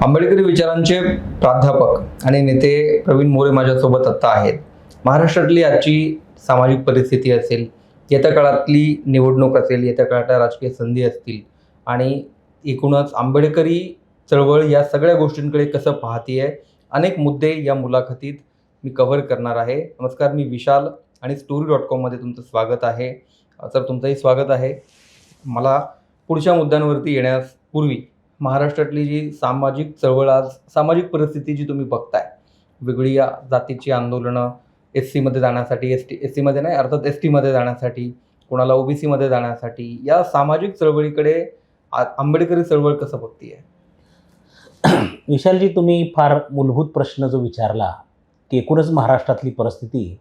आंबेडकरी विचारांचे प्राध्यापक आणि नेते प्रवीण मोरे माझ्यासोबत आता आहेत. महाराष्ट्रातली आजची सामाजिक परिस्थिती असेल, येत्या काळातली निवडणूक असेल, येत्या काळातल्या राजकीय संधी असतील आणि एकूणच आंबेडकरी चळवळ या सगळ्या गोष्टींकडे कसं पाहतीये, अनेक मुद्दे या मुलाखतीत मी कव्हर करणार आहे. नमस्कार, मी विशाल आणि story.com मध्ये तुमचं स्वागत आहे. सर, तुमचंही स्वागत आहे. मला पुढच्या मुद्द्यांवरती येण्यापूर्वी महाराष्ट्रातली जी सामाजिक चळवळ, आज सामाजिक परिस्थिती जी तुम्ही बघताय, वेगळी जातीची आंदोलनं, एस सीमध्ये जाण्यासाठी, एस सीमध्ये नाही अर्थात एस टीमध्ये जाण्यासाठी, कोणाला ओबीसीमध्ये जाण्यासाठी, या सामाजिक चळवळीकडे आंबेडकरी चळवळ कसं बघतीये? विशालजी, तुम्ही फार मूलभूत प्रश्न जो विचारला की एकूणच महाराष्ट्रातली परिस्थिती,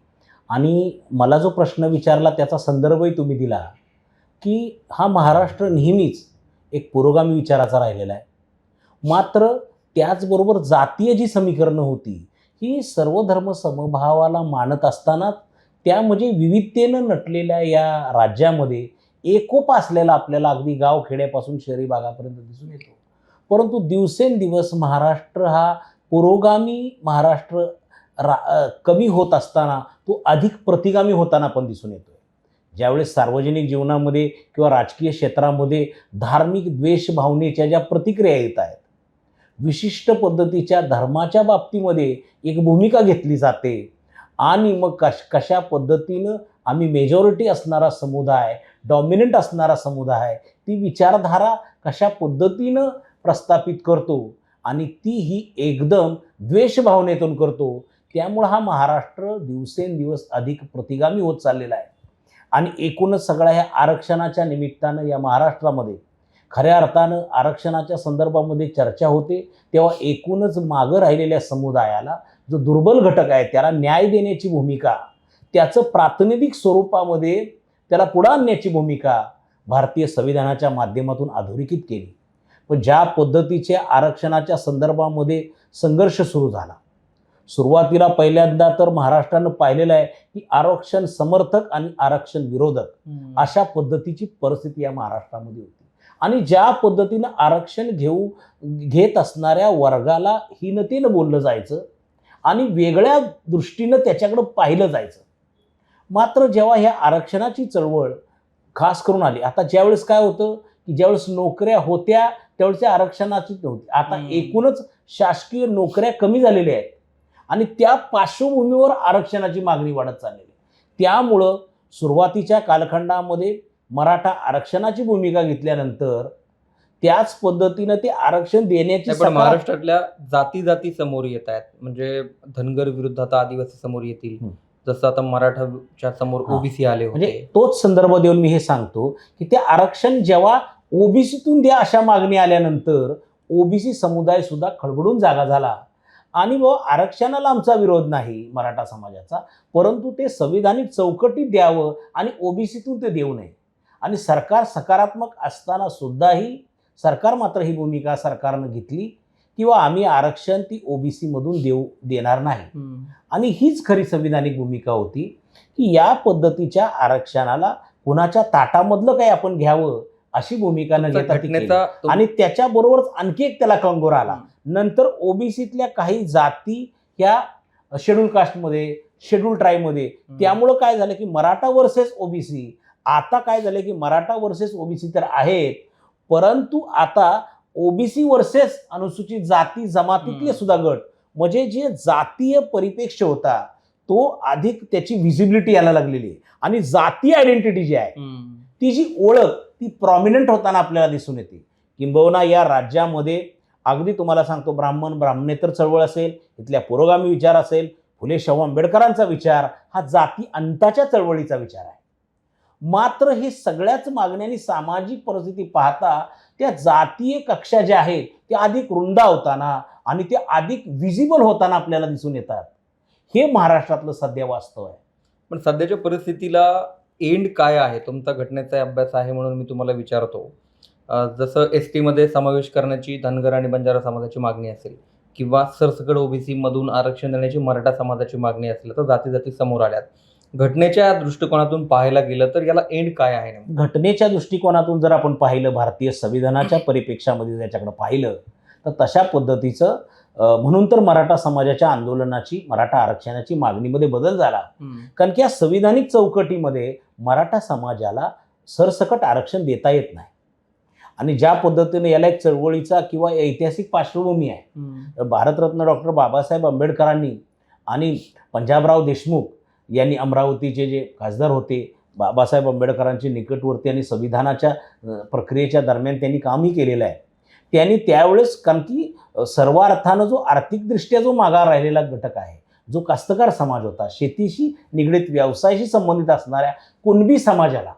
आणि मला जो प्रश्न विचारला त्याचा संदर्भही तुम्ही दिला की हा महाराष्ट्र नेहमीच एक पुरोगामी विचाराचा राहिलेला आहे. मात्र त्याचबरोबर जातीय जी समीकरणं होती ही सर्व धर्म समभावाला मानत असताना त्या म्हणजे विविधतेनं नटलेल्या या राज्यामध्ये एकोप असलेला आपल्याला अगदी गावखेड्यापासून शहरी भागापर्यंत दिसून येतो. परंतु दिवसेंदिवस महाराष्ट्र हा पुरोगामी महाराष्ट्र कमी होत असताना तो अधिक प्रतिगामी होताना पण दिसून येतो. ज्यावेळेस सार्वजनिक जीवनामध्ये किंवा राजकीय क्षेत्रामध्ये धार्मिक द्वेष भावनेच्या ज्या प्रतिक्रिया येत आहेत, विशिष्ट पद्धतीच्या धर्माच्या बाबतीमध्ये एक भूमिका घेतली जाते आणि मग कशा पद्धतीनं आम्ही मेजॉरिटी असणारा समुदाय, डॉमिनंट असणारा समुदाय, ती विचारधारा कशा पद्धतीनं प्रस्थापित करतो आणि ती ही एकदम द्वेष भावनेतून करतो. त्यामुळं हा महाराष्ट्र दिवसेंदिवस अधिक प्रतिगामी होत चाललेला आहे. आणि एकूणच सगळ्या ह्या आरक्षणाच्या निमित्तानं या महाराष्ट्रामध्ये खऱ्या अर्थानं आरक्षणाच्या संदर्भामध्ये चर्चा होते, तेव्हा एकूणच मागं राहिलेल्या समुदायाला जो दुर्बल घटक आहे त्याला न्याय देण्याची भूमिका, त्याचं प्रातिनिधिक स्वरूपामध्ये त्याला पुढे आणण्याची भूमिका भारतीय संविधानाच्या माध्यमातून अधोरेखित केली. पण ज्या पद्धतीच्या आरक्षणाच्या संदर्भामध्ये संघर्ष सुरू झाला, सुरुवातीला पहिल्यांदा तर महाराष्ट्रानं पाहिलेलं आहे की आरक्षण समर्थक आणि आरक्षण विरोधक अशा पद्धतीची परिस्थिती या महाराष्ट्रामध्ये होती. आणि ज्या पद्धतीनं आरक्षण घेत असणाऱ्या वर्गाला हीनतेनं बोललं जायचं आणि वेगळ्या दृष्टीनं त्याच्याकडं पाहिलं जायचं. मात्र जेव्हा ह्या आरक्षणाची चळवळ खास करून आली, आता ज्यावेळेस काय होतं की ज्यावेळेस नोकऱ्या होत्या त्यावेळेस आरक्षणाची नव्हती. आता एकूणच शासकीय नोकऱ्या कमी झालेल्या आहेत आणि त्या पार्श्वभूमीवर आरक्षणाची मागणी वाढत चाललेली. त्यामुळं सुरुवातीच्या कालखंडामध्ये मराठा आरक्षणाची भूमिका घेतल्यानंतर त्याच पद्धतीनं ते आरक्षण देण्याची महाराष्ट्रातल्या जाती समोर येत आहेत. म्हणजे धनगर विरुद्ध आता आदिवासी समोर येतील, जसं आता मराठाच्या समोर ओबीसी आले होते. म्हणजे तोच संदर्भ देऊन मी हे सांगतो की ते आरक्षण जेव्हा ओबीसीतून द्या अशा मागणी आल्यानंतर ओबीसी समुदाय सुद्धा खळबळून जागा झाला आणि आरक्षणाला आमचा विरोध नाही मराठा समाजाचा, परंतु ते संविधानिक चौकटीत द्यावं आणि ओबीसीतून ते देऊ नये. आणि सरकार सकारात्मक असताना सुद्धाही सरकार मात्र ही भूमिका सरकारनं घेतली किंवा आम्ही आरक्षण ती ओबीसीमधून देणार नाही. आणि हीच खरी संविधानिक भूमिका होती की या पद्धतीच्या आरक्षणाला कुणाच्या ताटामधलं काही आपण घ्यावं अशी भूमिका न घेता, आणि त्याच्याबरोबरच आणखी एक त्याला कंगोरा आला. नंतर ओबीसीतल्या काही जाती ह्या शेड्यूल कास्टमध्ये, शेड्यूल ट्राईबमध्ये, त्यामुळं काय झालं की मराठा वर्सेस ओबीसी. आता काय झालं की मराठा वर्सेस ओबीसी तर आहेत, परंतु आता ओबीसी वर्सेस अनुसूचित जाती जमातीतले सुद्धा गट, म्हणजे जे जातीय परिप्रेक्ष्य होता तो अधिक त्याची व्हिजिबिलिटी यायला लागलेली आहे. आणि जातीय आयडेंटिटी जी आहे, ती जी ओळख ती प्रॉमिनंट होताना आपल्याला दिसून येते. किंबहुना या राज्यामध्ये अगदी तुम्हाला सांगतो, ब्राह्मणेतर चळवळ असेल, इथल्या पुरोगामी विचार असेल, फुले शाहू आंबेडकरांचा विचार हा जाती अंताच्या चळवळीचा विचार आहे. मात्र हे सगळ्याच मागण्यांनी सामाजिक परिस्थिती पाहता त्या जातीय कक्षा ज्या आहेत त्या अधिक रुंदावताना आणि ते अधिक विजिबल होताना आपल्याला दिसून येतात. हे महाराष्ट्रातलं सध्या वास्तव आहे. पण सध्याच्या परिस्थितीला एंड काय आहे? तुमचा घटनेचा अभ्यास आहे म्हणून मी तुम्हाला विचारतो. जसं एस टीमध्ये समावेश करण्याची धनगर आणि बंजारा समाजाची मागणी असेल, किंवा सरसकट ओबीसी मधून आरक्षण देण्याची मराठा समाजाची मागणी असेल, तर जाती समोर आल्यात. घटनेच्या दृष्टिकोनातून पाहायला गेलं तर याला एंड काय आहे? घटनेच्या दृष्टिकोनातून जर आपण पाहिलं, भारतीय संविधानाच्या परिप्रेक्षामध्ये त्याच्याकडे पाहिलं तर तशा पद्धतीचं म्हणून तर मराठा समाजाच्या आंदोलनाची, मराठा आरक्षणाची मागणीमध्ये बदल झाला. कारण की या संविधानिक चौकटीमध्ये मराठा समाजाला सरसकट आरक्षण देता येत नाही. आणि ज्या पद्धतीने याला एक चळवळीचा किंवा ऐतिहासिक पार्श्वभूमी आहे. भारतरत्न डॉक्टर बाबासाहेब आंबेडकरांनी आणि पंजाबराव देशमुख यांनी, अमरावतीचे जे खासदार होते, बाबासाहेब आंबेडकरांचे निकटवर्ती आणि संविधानाच्या प्रक्रियेच्या दरम्यान त्यांनी कामही केलेलं आहे. त्यांनी त्यावेळेस, कारण की सर्व अर्थानं जो आर्थिकदृष्ट्या जो मागावर राहिलेला घटक आहे, जो कास्तकार समाज होता, शेतीशी निगडीत व्यवसायाशी संबंधित असणाऱ्या कुणबी समाजाला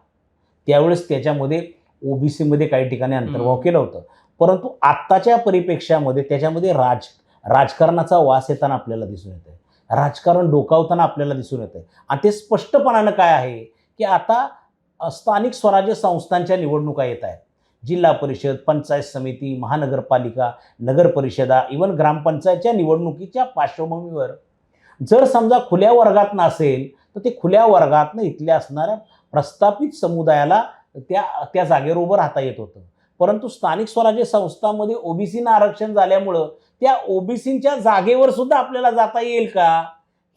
त्यावेळेस त्याच्यामध्ये ओबीसीमध्ये काही ठिकाणी अंतर्भाव केलं होतं. परंतु आत्ताच्या परिप्रेक्ष्यामध्ये त्याच्यामध्ये राजकारणाचा वास येताना आपल्याला दिसून येतं आहे. राजकारण डोकावताना आपल्याला दिसून येतं आहे. आणि ते स्पष्टपणानं काय आहे की आता स्थानिक स्वराज्य संस्थांच्या निवडणुका येत आहेत. जिल्हा परिषद, पंचायत समिती, महानगरपालिका, नगर परिषदा, इव्हन ग्रामपंचायतच्या निवडणुकीच्या पार्श्वभूमीवर जर समजा खुल्या वर्गात नसेल तर ते खुल्या वर्गातनं इथल्या असणाऱ्या प्रस्थापित समुदायाला त्या जागेवर उभं राहता येत होतं. परंतु स्थानिक स्वराज्य संस्थांमध्ये ओबीसीना आरक्षण झाल्यामुळं त्या ओबीसींच्या जागेवर सुद्धा आपल्याला जाता येईल का,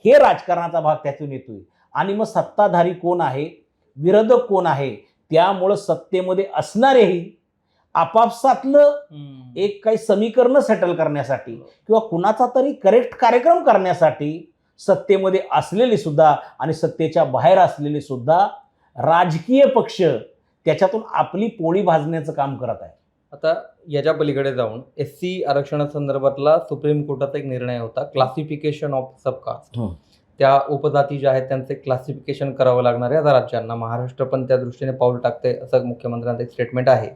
हे राजकारणाचा भाग त्यातून येतोय. आणि मग सत्ताधारी कोण आहे, विरोधक कोण आहे, त्यामुळं सत्तेमध्ये असणारेही आपापसातलं एक काही समीकरण सेटल करण्यासाठी किंवा कुणाचा तरी करेक्ट कार्यक्रम करण्यासाठी सत्तेमध्ये असलेले सुद्धा आणि सत्तेच्या बाहेर असलेले सुद्धा राजकीय पक्ष त्याच्यातून आपली पोळी भाजण्याचं काम करत आहे. आता याच्या पलीकडे जाऊन SC आरक्षणासंदर्भातला सुप्रीम कोर्टाचा एक निर्णय होता, क्लासिफिकेशन ऑफ सबकास्ट. त्या उपजाती ज्या आहेत त्यांचे क्लासिफिकेशन करावं लागणार आहे आता राज्यांना. महाराष्ट्र पण त्या दृष्टीने पाऊल टाकते असं मुख्यमंत्र्यांचं एक स्टेटमेंट आहे.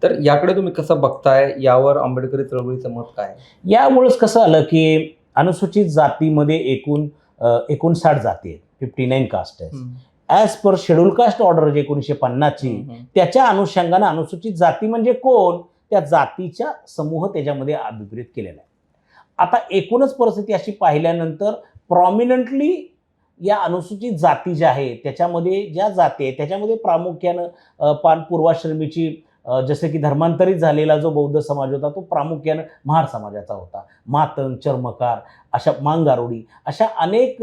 तर याकडे तुम्ही कसं बघताय, यावर आंबेडकरी चळवळीचं मत काय? यामुळेच कसं आलं की अनुसूचित जातीमध्ये एकूण 59 जाती आहेत, 59 कास्ट आहेत. As per schedule caste order जे 1950ची, त्याच्या अनुषंगानं अनुसूचित जाती म्हणजे कोण, त्या जातीच्या समूह त्याच्यामध्ये अभिप्रेत केलेला आहे. आता एकूणच परिस्थिती अशी पाहिल्यानंतर प्रॉमिनंटली या अनुसूचित जाती ज्या आहेत त्याच्यामध्ये ज्या जाती आहेत त्याच्यामध्ये प्रामुख्यानं पूर्वाश्रमीची, जसे की धर्मांतरित झालेला जो बौद्ध समाज होता तो प्रामुख्यानं महार समाजाचा होता. मातंग, चर्मकार, अशा मांगारोडी, अशा अनेक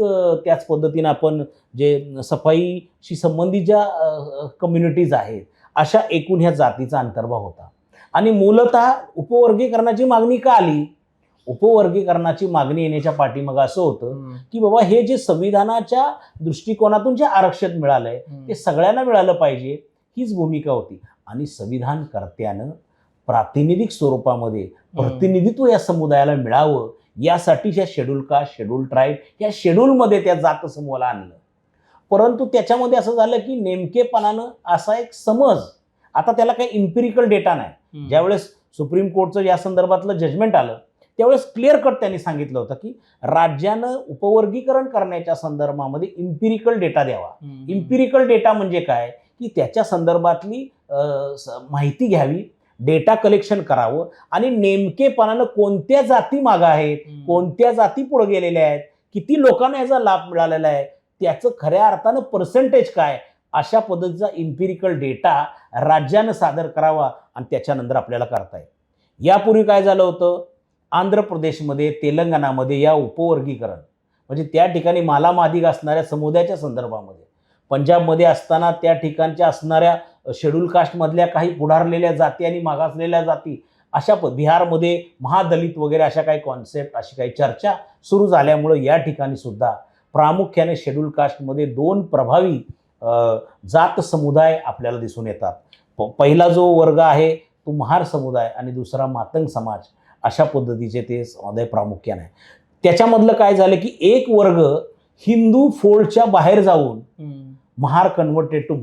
त्याच पद्धतीनं आपण जे सफाईशी संबंधित ज्या कम्युनिटीज आहेत अशा एकूण ह्या जातीचा अंतर्भाव होता. आणि मूलतः उपवर्गीकरणाची मागणी का आली? उपवर्गीकरणाची मागणी येण्याच्या पाठीमागं असं होतं की बाबा हे जे संविधानाच्या दृष्टिकोनातून जे आरक्षण मिळालंय ते सगळ्यांना मिळालं पाहिजे, हीच भूमिका होती. आणि संविधानकर्त्यानं प्रातिनिधिक स्वरूपामध्ये प्रतिनिधित्व या समुदायाला मिळावं यासाठी या शेड्यूल कास्ट, शेड्यूल ट्राईब या शेड्यूलमध्ये त्या जात समूहाला आणलं. परंतु त्याच्यामध्ये असं झालं की नेमकेपणानं असा एक समज, आता त्याला काही इम्पिरिकल डेटा नाही. ज्यावेळेस सुप्रीम कोर्टचं या संदर्भातलं जजमेंट आलं त्यावेळेस क्लिअर कट त्यांनी सांगितलं होतं की राज्यानं उपवर्गीकरण करण्याच्या संदर्भामध्ये इम्पिरिकल डेटा द्यावा. इम्पिरिकल डेटा म्हणजे काय की त्याच्या संदर्भातली माहिती घ्यावी, डेटा कलेक्शन करावं आणि नेमकेपणानं कोणत्या जाती मागं आहेत, कोणत्या जाती पुढे गेलेल्या आहेत, किती लोकांना याचा लाभ मिळालेला आहे, त्याचं खऱ्या अर्थानं पर्सेंटेज काय, अशा पद्धतीचा इम्पिरिकल डेटा राज्यानं सादर करावा आणि त्याच्यानंतर आपल्याला करता येईल. यापूर्वी काय झालं होतं, आंध्र प्रदेशमध्ये, तेलंगणामध्ये या उपवर्गीकरण म्हणजे त्या ठिकाणी मालामादिक असणाऱ्या समुदायाच्या संदर्भामध्ये, पंजाबमध्ये असताना त्या ठिकाणच्या असणाऱ्या शेड्यूल कास्टमधल्या काही पुढारलेल्या जाती आणि मागासलेल्या जाती, अशा बिहारमध्ये महादलित वगैरे अशा काही कॉन्सेप्ट, अशी काही चर्चा सुरू झाल्यामुळं या ठिकाणी सुद्धा प्रामुख्याने शेड्यूल कास्टमध्ये 2 प्रभावी जात समुदाय आपल्याला दिसून येतात. पहिला जो वर्ग आहे तो महार समुदाय आणि दुसरा मातंग समाज, अशा पद्धतीचे ते समुदाय प्रामुख्याने आहे. त्याच्यामधलं काय झालं की एक वर्ग हिंदू फोल्डच्या बाहेर जाऊन महार कन्व्हर्टेड टू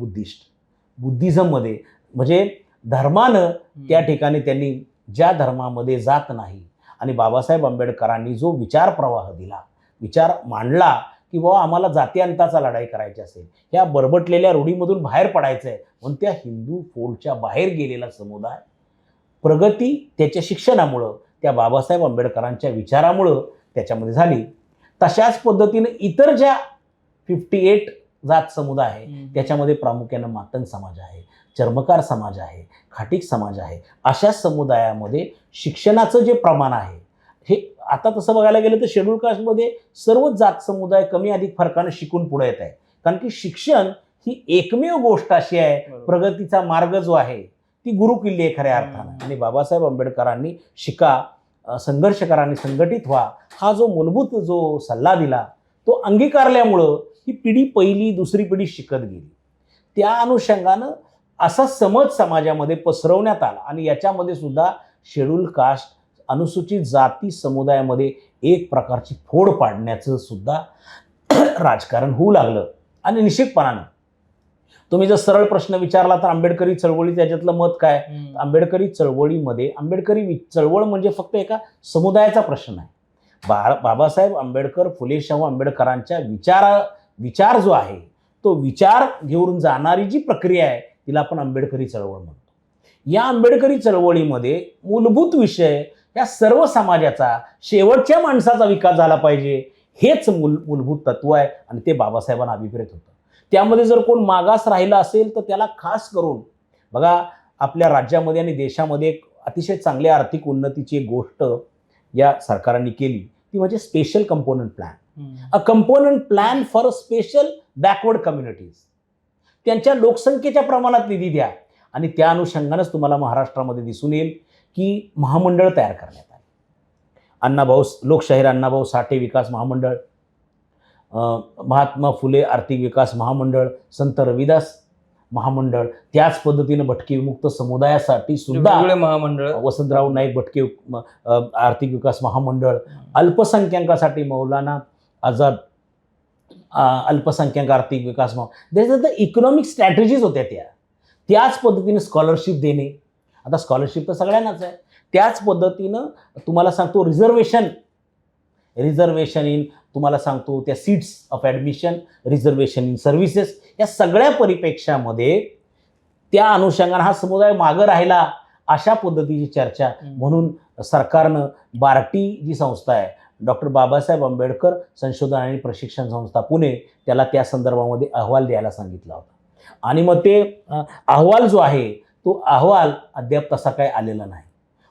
बुद्धिझममध्ये, म्हणजे धर्मानं त्या ठिकाणी त्यांनी ज्या धर्मामध्ये जात नाही आणि बाबासाहेब आंबेडकरांनी जो विचार प्रवाह दिला, विचार मांडला की बाबा आम्हाला जातीअंताचा लढाई करायची असेल, ह्या बरबटलेल्या रूढीमधून बाहेर पडायचं आहे, म्हणून त्या हिंदू फोल्डच्या बाहेर गेलेला समुदाय प्रगती त्याच्या शिक्षणामुळं, त्या बाबासाहेब आंबेडकरांच्या विचारामुळं त्याच्यामध्ये झाली. तशाच पद्धतीने इतर ज्या 58 जात समुदाय आहे त्याच्यामध्ये प्रामुख्यानं मातंग समाज आहे. चर्मकार समाज आहे, खाटीक समाज आहे, अशा समुदायामध्ये शिक्षणाचं जे प्रमाण आहे हे आता तसं बघायला गेलं तर शेड्यूल कास्टमध्ये सर्वच जात समुदाय कमी अधिक फरकानं शिकून पुढे येत आहे. कारण की शिक्षण ही एकमेव गोष्ट अशी आहे, प्रगतीचा मार्ग जो आहे ती गुरुकिल्ली आहे खऱ्या अर्थानं. आणि बाबासाहेब आंबेडकरांनी संघर्ष करा आणि संघटित व्हा हा जो मूलभूत जो सल्ला दिला तो अंगीकारल्यामुळं ही पिढी पहिली दुसरी पिढी शिकत गेली. त्या अनुषंगानं असा समज समाजामध्ये पसरवण्यात आला आणि याच्यामध्ये सुद्धा शेड्यूल कास्ट अनुसूचित जाती समुदायामध्ये एक प्रकारची फोड पाडण्याचं सुद्धा राजकारण होऊ लागलं. आणि निश्चितपणानं तुम्ही जर सरळ प्रश्न विचारला तर आंबेडकरी चळवळी त्याच्यातलं मत काय, आंबेडकरी चळवळीमध्ये आंबेडकरी चळवळ म्हणजे फक्त एका समुदायाचा प्रश्न आहे. बाबासाहेब आंबेडकर फुले शाहू आंबेडकरांच्या विचार जो आहे तो विचार घेऊन जाणारी जी प्रक्रिया आहे तिला आपण आंबेडकरी चळवळ म्हणतो. या आंबेडकरी चळवळीमध्ये मूलभूत विषय या सर्व समाजाचा शेवटच्या माणसाचा विकास झाला पाहिजे हेच मूलभूत तत्व आहे आणि ते बाबासाहेबांना अभिप्रेत होतं. त्यामध्ये जर कोण मागास राहिला असेल तर त्याला खास करून बघा आपल्या राज्यामध्ये आणि देशामध्ये एक अतिशय चांगल्या आर्थिक उन्नतीची एक गोष्ट या सरकारने केली ती म्हणजे special component plan. A component plan for special backward communities. त्यांच्या लोकसंख्येच्या प्रमाणात निधी द्या आणि त्या अनुषंगानेच तुम्हाला महाराष्ट्रामध्ये दिसून येईल की महामंडळ तयार करण्यात आले. लोकशाहीर अण्णाभाऊ साठे विकास महामंडळ, महात्मा फुले आर्थिक विकास महामंडळ, संत रविदास महामंडळ, त्याच पद्धतीनं भटके विमुक्त समुदायासाठी सुद्धा महामंडळ, वसंतराव नाईक भटके आर्थिक विकास महामंडळ, अल्पसंख्याकासाठी मौलाना आझाद अल्पसंख्याक आर्थिक विकास महामंडळ. इकॉनॉमिक स्ट्रॅटेजीज होत्या त्याच पद्धतीने स्कॉलरशिप देणे. आता स्कॉलरशिप तर सगळ्यांनाच आहे. त्याच पद्धतीनं तुम्हाला सांगतो रिझर्वेशन इन तुम्हाला सांगतो त्या seats of admission, reservation in services, या सगळ्या परिप्रेक्ष्यामध्ये त्या अनुषंगाने हा समुदाय मागं राहिला अशा पद्धतीची चर्चा म्हणून सरकारनं बार्टी जी संस्था आहे डॉक्टर बाबासाहेब आंबेडकर संशोधन आणि प्रशिक्षण संस्था पुणे त्याला त्या संदर्भामध्ये अहवाल द्यायला सांगितला होता. आणि मग ते अहवाल जो आहे तो अहवाल अद्याप तसा काही आलेला नाही.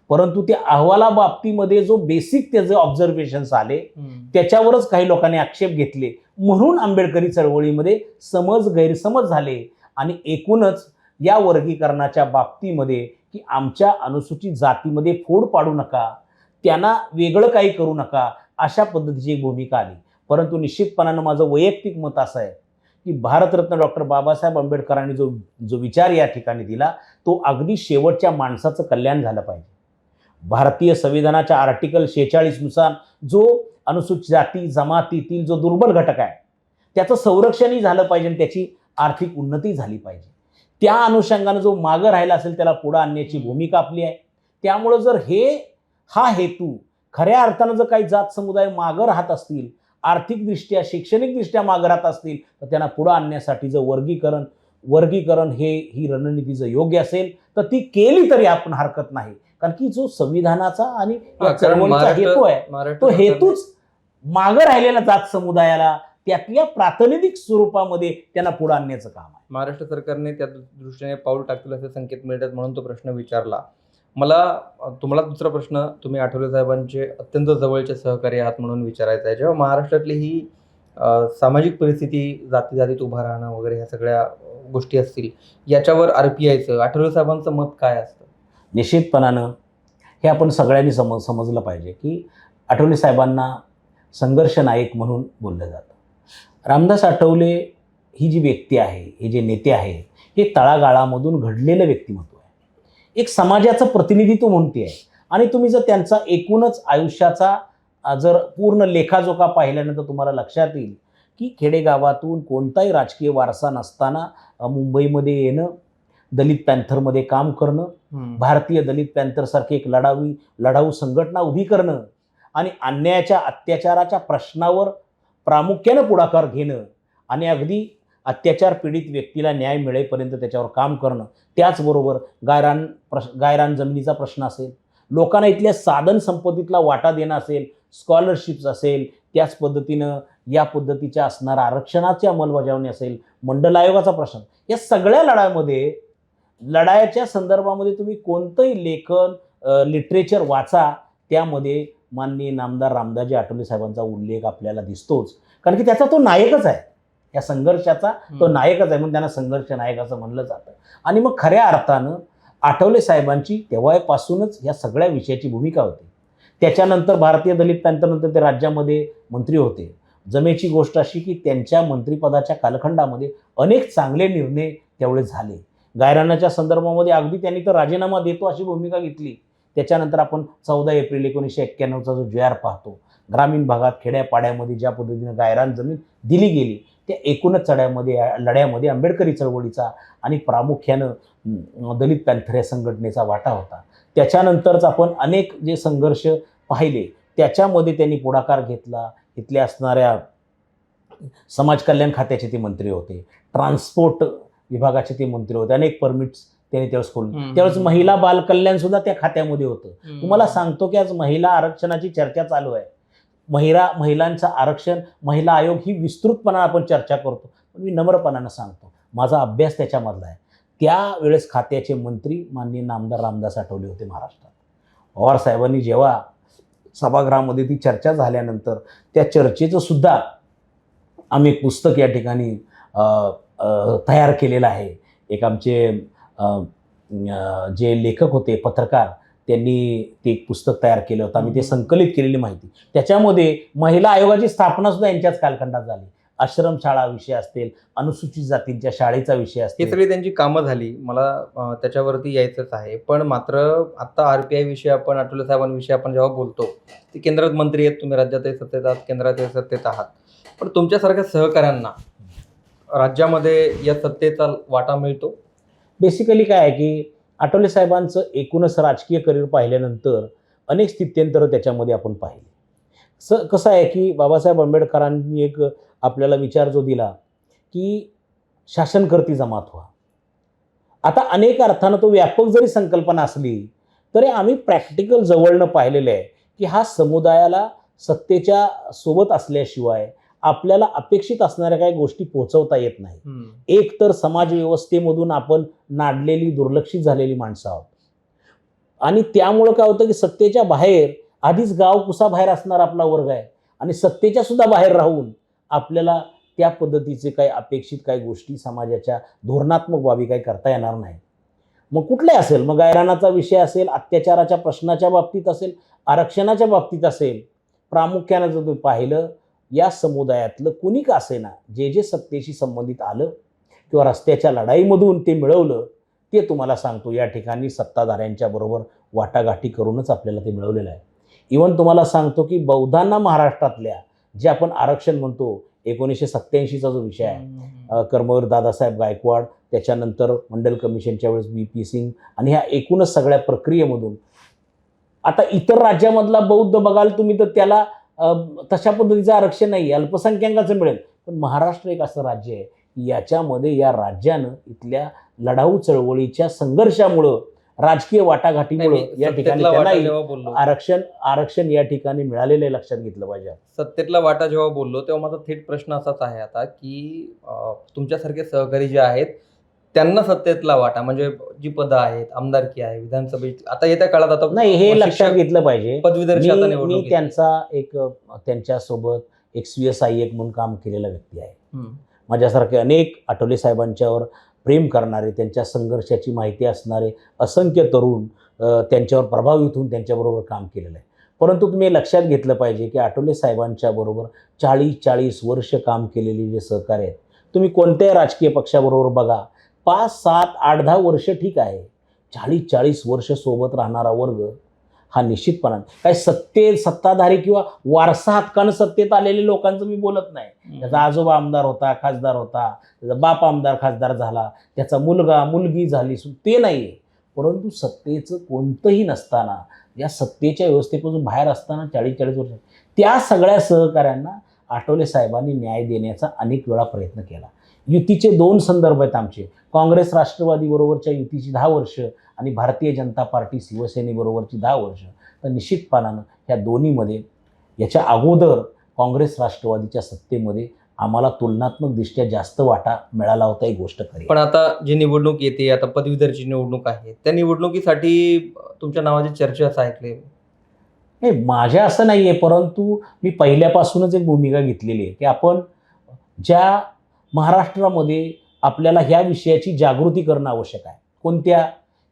परंतु त्या अहवालाबाबतीमध्ये जो बेसिक त्याचे ऑब्झर्वेशन्स आले त्याच्यावरच काही लोकांनी आक्षेप घेतले म्हणून आंबेडकरी चळवळीमध्ये गैरसमज झाले. आणि एकूणच या वर्गीकरणाच्या बाबतीमध्ये की आमच्या अनुसूचित जातीमध्ये फोड पाडू नका, त्यांना वेगळं काही करू नका अशा पद्धतीची एक भूमिका आली. परंतु निश्चितपणानं माझं वैयक्तिक मत असं आहे की भारतरत्न डॉक्टर बाबासाहेब आंबेडकरांनी जो विचार या ठिकाणी दिला तो अगदी शेवटच्या माणसाचं कल्याण झालं पाहिजे. भारतीय संविधानाच्या आर्टिकल 46 नुसार जो अनुसूचित जाती जमातीतील जो दुर्बल घटक आहे त्याचं संरक्षणही झालं पाहिजे आणि त्याची आर्थिक उन्नती झाली पाहिजे. त्या अनुषंगानं जो मागं राहिला असेल त्याला पुढं आणण्याची भूमिका आपली आहे. त्यामुळं जर हा हेतू खऱ्या अर्थानं जर काही जात समुदाय मागं राहत असतील, आर्थिकदृष्ट्या शैक्षणिकदृष्ट्या मागं राहत असतील तर त्यांना पुढं आणण्यासाठी जर वर्गीकरण ही रणनीती जर योग्य असेल तर ती केली तरी आपण हरकत नाही. कारण की जो संविधानाचा आणि चळवळीचा हेतू आहे तो हेतूच मागं राहिलेल्या जात समुदायाला त्यातल्या प्रातिनिधिक स्वरूपामध्ये त्यांना पुढे आणण्याचं काम आहे. महाराष्ट्र सरकारने त्या दृष्टीने पाऊल टाकलं असे संकेत मिळतात म्हणून तो प्रश्न विचारला. मला तुम्हाला दुसरा प्रश्न तुम्ही आठवले साहेबांचे अत्यंत जवळचे सहकारी आहात म्हणून विचारायचा आहे. जेव्हा महाराष्ट्रातली ही सामाजिक परिस्थिती जातीत उभा राहणं वगैरे ह्या सगळ्या गोष्टी असतील याच्यावर RPIचं आठवले साहेबांचं मत काय असतं? निश्चितपणानं हे आपण सगळ्यांनी समजलं पाहिजे की आठवले साहेबांना संघर्ष नायक म्हणून बोललं जातं. रामदास आठवले ही जी व्यक्ती आहे, हे जे नेते आहे हे तळागाळामधून घडलेलं व्यक्तिमत्व आहे. एक समाजाचं प्रतिनिधित्व म्हणते आहे. आणि तुम्ही जर त्यांचा एकूणच आयुष्याचा जर पूर्ण लेखाजोखा पाहिल्यानंतर तुम्हाला लक्षात येईल की खेडेगावातून कोणताही राजकीय वारसा नसताना मुंबईमध्ये येणं, दलित पॅन्थरमध्ये काम करणं, भारतीय दलित पॅन्थरसारखी एक लढाऊ संघटना उभी करणं आणि अन्यायाच्या अत्याचाराच्या प्रश्नावर प्रामुख्यानं पुढाकार घेणं आणि अगदी अत्याचार पीडित व्यक्तीला न्याय मिळेपर्यंत त्याच्यावर काम करणं. त्याचबरोबर गायरान जमिनीचा प्रश्न असेल, लोकांना इथल्या साधन संपत्तीतला वाटा देणं असेल, स्कॉलरशिप्स असेल, त्याच पद्धतीनं या पद्धतीच्या असणाऱ्या आरक्षणाची अंमलबजावणी असेल, मंडल आयोगाचा प्रश्न, या सगळ्या लढ्यामध्ये लढाईच्या संदर्भामध्ये तुम्ही कोणतंही लेखन लिटरेचर वाचा, त्यामध्ये माननीय नामदार रामदासजी आठवले साहेबांचा उल्लेख आपल्याला दिसतोच, कारण की त्याचा तो नायकच आहे, या संघर्षाचा तो नायकच आहे, म्हणून त्यांना संघर्ष नायक असं म्हणलं जातं. आणि मग खऱ्या अर्थानं आठवले साहेबांची तेव्हापासूनच या सगळ्या विषयाची भूमिका होती. त्याच्यानंतर भारतीय दलित पॅंथरनंतर ते राज्यामध्ये मंत्री होते. जमेची गोष्ट अशी की त्यांच्या मंत्रिपदाच्या कालखंडामध्ये अनेक चांगले निर्णय त्यावेळेस झाले. गायरानाच्या संदर्भामध्ये अगदी त्यांनी तर राजीनामा देतो अशी भूमिका घेतली. त्याच्यानंतर आपण 14 एप्रिल 1991चा जो JR पाहतो, ग्रामीण भागात खेड्यापाड्यामध्ये ज्या पद्धतीनं गायरान जमीन दिली गेली, त्या एकूणच लढ्यामध्ये आंबेडकरी चळवळीचा आणि प्रामुख्यानं दलित पॅंथर या संघटनेचा वाटा होता. त्याच्यानंतरच आपण अनेक जे संघर्ष पाहिले, त्याच्यामध्ये त्यांनी पुढाकार घेतला. इथल्या असणाऱ्या समाज कल्याण खात्याचे ते मंत्री होते, ट्रान्सपोर्ट विभागाचे ते मंत्री होते, अनेक परमिट्स त्यांनी त्यावेळेस खोलले. त्यावेळेस महिला बाल कल्याण सुद्धा त्या खात्यामध्ये होतं. तुम्हाला सांगतो की आज महिला आरक्षणाची चर्चा चालू आहे. महिलांचं आरक्षण, महिला आयोग ही विस्तृतपणे आपण चर्चा करतो, पण मी नम्रपणानं सांगतो माझा अभ्यास त्याच्यामधला आहे. त्यावेळेस खात्याचे मंत्री माननीय नामदार रामदास आठवले होते महाराष्ट्रात. पवार साहेबांनी जेव्हा सभागृहामध्ये ती चर्चा झाल्यानंतर त्या चर्चेचं सुद्धा आम्ही एक पुस्तक या ठिकाणी तयार केलेलं आहे. एक आमचे जे लेखक होते, पत्रकार, त्यांनी ते एक पुस्तक तयार केलं होतं. आम्ही ते संकलित केलेली माहिती. त्याच्यामध्ये महिला आयोगाची स्थापना सुद्धा यांच्याच कालखंडात झाली. आश्रमशाळा विषय असतील, अनुसूचित जातींच्या शाळेचा विषय असतील, ही सगळी त्यांची कामं झाली. मला त्याच्यावरती यायचंच आहे. पण मात्र आता RPI विषय आपण, आठवले साहेबांविषयी आपण जेव्हा बोलतो, ते केंद्रात मंत्री आहेत, तुम्ही राज्यातही सत्तेत आहात, केंद्रातही सत्तेत आहात, पण तुमच्यासारख्या सहकाऱ्यांना राज्यामध्ये या सत्तेचा वाटा मिळतो? बेसिकली काय आहे की आठवले साहेबांचं एकूणच राजकीय करिअर पाहिल्यानंतर अनेक स्थित्यंतरं त्याच्यामध्ये आपण पाहिले. कसं आहे की बाबासाहेब आंबेडकरांनी एक आपल्याला विचार जो दिला की शासनकर्ती जमात व्हा. आता अनेक अर्थानं तो व्यापक जरी संकल्पना असली तरी आम्ही प्रॅक्टिकल जवळनं पाहिलेलं आहे की हा समुदायाला सत्तेच्या सोबत असल्याशिवाय आपल्याला अपेक्षित असणाऱ्या काही गोष्टी पोहोचवता येत नाही. एक तर समाज व्यवस्थेमधून आपण नाडलेली, दुर्लक्षित झालेली माणसं आहोत, आणि त्यामुळं काय होतं की सत्तेच्या बाहेर आधीच गाव कुसाबाहेर असणारा आपला वर्ग आहे, आणि सत्तेच्या सुद्धा बाहेर राहून आपल्याला त्या पद्धतीचे काही अपेक्षित काही गोष्टी समाजाच्या धोरणात्मक बाबी काही करता येणार नाही. मग कुठले असेल, मग गायरानाचा विषय असेल, अत्याचाराच्या प्रश्नाच्या बाबतीत असेल, आरक्षणाच्या बाबतीत असेल, प्रामुख्यानं जर तुम्ही पाहिलं या समुदायातलं कुणी का असेना जे सत्तेशी संबंधित आलं किंवा रस्त्याच्या लढाईमधून ते मिळवलं, ते तुम्हाला सांगतो या ठिकाणी सत्ताधाऱ्यांच्या बरोबर वाटाघाटी करूनच आपल्याला ते मिळवलेलं आहे. इव्हन तुम्हाला सांगतो की बौद्धांना महाराष्ट्रातल्या जे आपण आरक्षण म्हणतो, 1987चा जो विषय आहे, कर्मवीर दादासाहेब गायकवाड, त्याच्यानंतर मंडल कमिशनच्या वेळेस BP सिंग, आणि ह्या एकूणच सगळ्या प्रक्रियेमधून आता इतर राज्यामधला बौद्ध बघाल तुम्ही तर त्याला तशा पद्धतीचं आरक्षण नाही, अल्पसंख्याकाचं मिळेल. पण महाराष्ट्र एक असं राज्य आहे की याच्यामध्ये या राज्यानं इथल्या लढाऊ चळवळीच्या संघर्षामुळं, राजकीय वाटाघाटीमुळं या ठिकाणी त्यांना आरक्षण या ठिकाणी मिळालेलं आहे, लक्षात घेतलं पाहिजे. सत्तेतला वाटा जेव्हा बोललो तेव्हा माझा थेट प्रश्न असाच आहे आता की तुमच्यासारखे सहकारी जे आहेत त्यांना सत्तेतला वाटा म्हणजे जी पदं आहेत, आमदारकी आहे, विधानसभेची आता येत्या काळात आता नाही, हे लक्षात घेतलं पाहिजे. पदवीधर मी त्यांच्यासोबत एक स्वीय सहाय्यक म्हणून काम केलेला व्यक्ती आहे. माझ्यासारखे अनेक आठवले साहेबांच्यावर प्रेम करणारे, त्यांच्या संघर्षाची माहिती असणारे असंख्य तरुण त्यांच्यावर प्रभावित होऊन त्यांच्याबरोबर काम केलेलं आहे. परंतु तुम्ही लक्षात घेतलं पाहिजे की आठवले साहेबांच्या बरोबर 40-40 वर्ष काम केलेले जे सहकारी आहेत, तुम्ही कोणत्याही राजकीय पक्षाबरोबर बघा, 5, 7, 8, 10 वर्ष ठीक आहे, 40-40 वर्ष सोबत राहणारा वर्ग हा निश्चितपणाने काही सत्ताधारी किंवा वारसा हक्कानं सत्तेत आलेल्या लोकांचं मी बोलत नाही. त्याचा आजोबा आमदार होता, खासदार होता, त्याचा बाप आमदार खासदार झाला, त्याचा मुलगी झाली, ते नाही आहे. परंतु सत्तेचं कोणतंही नसताना, या सत्तेच्या व्यवस्थेपासून बाहेर असताना 40-40 वर्ष त्या सगळ्या सहकाऱ्यांना आठवले साहेबांनी न्याय देण्याचा अनेक वेळा प्रयत्न केला. युतीचे 2 संदर्भ आहेत आमचे, काँग्रेस राष्ट्रवादी बरोबरच्या युतीची 10 वर्ष आणि भारतीय जनता पार्टी शिवसेनेबरोबरची 10 वर्ष. तर निश्चितपणानं ह्या दोन्हीमध्ये याच्या अगोदर काँग्रेस राष्ट्रवादीच्या सत्तेमध्ये आम्हाला तुलनात्मकदृष्ट्या जास्त वाटा मिळाला होता, ही गोष्ट खरी आहे. पण आता जी निवडणूक येते, आता पदवीधरची निवडणूक आहे, त्या निवडणुकीसाठी तुमच्या नावाची चर्चा असं ऐकले. नाही, माझ्या असं नाही आहे, परंतु मी पहिल्यापासूनच एक भूमिका घेतलेली आहे की आपण ज्या महाराष्ट्रामध्ये आपल्याला ह्या विषयाची जागृती करणं आवश्यक आहे. कोणत्या?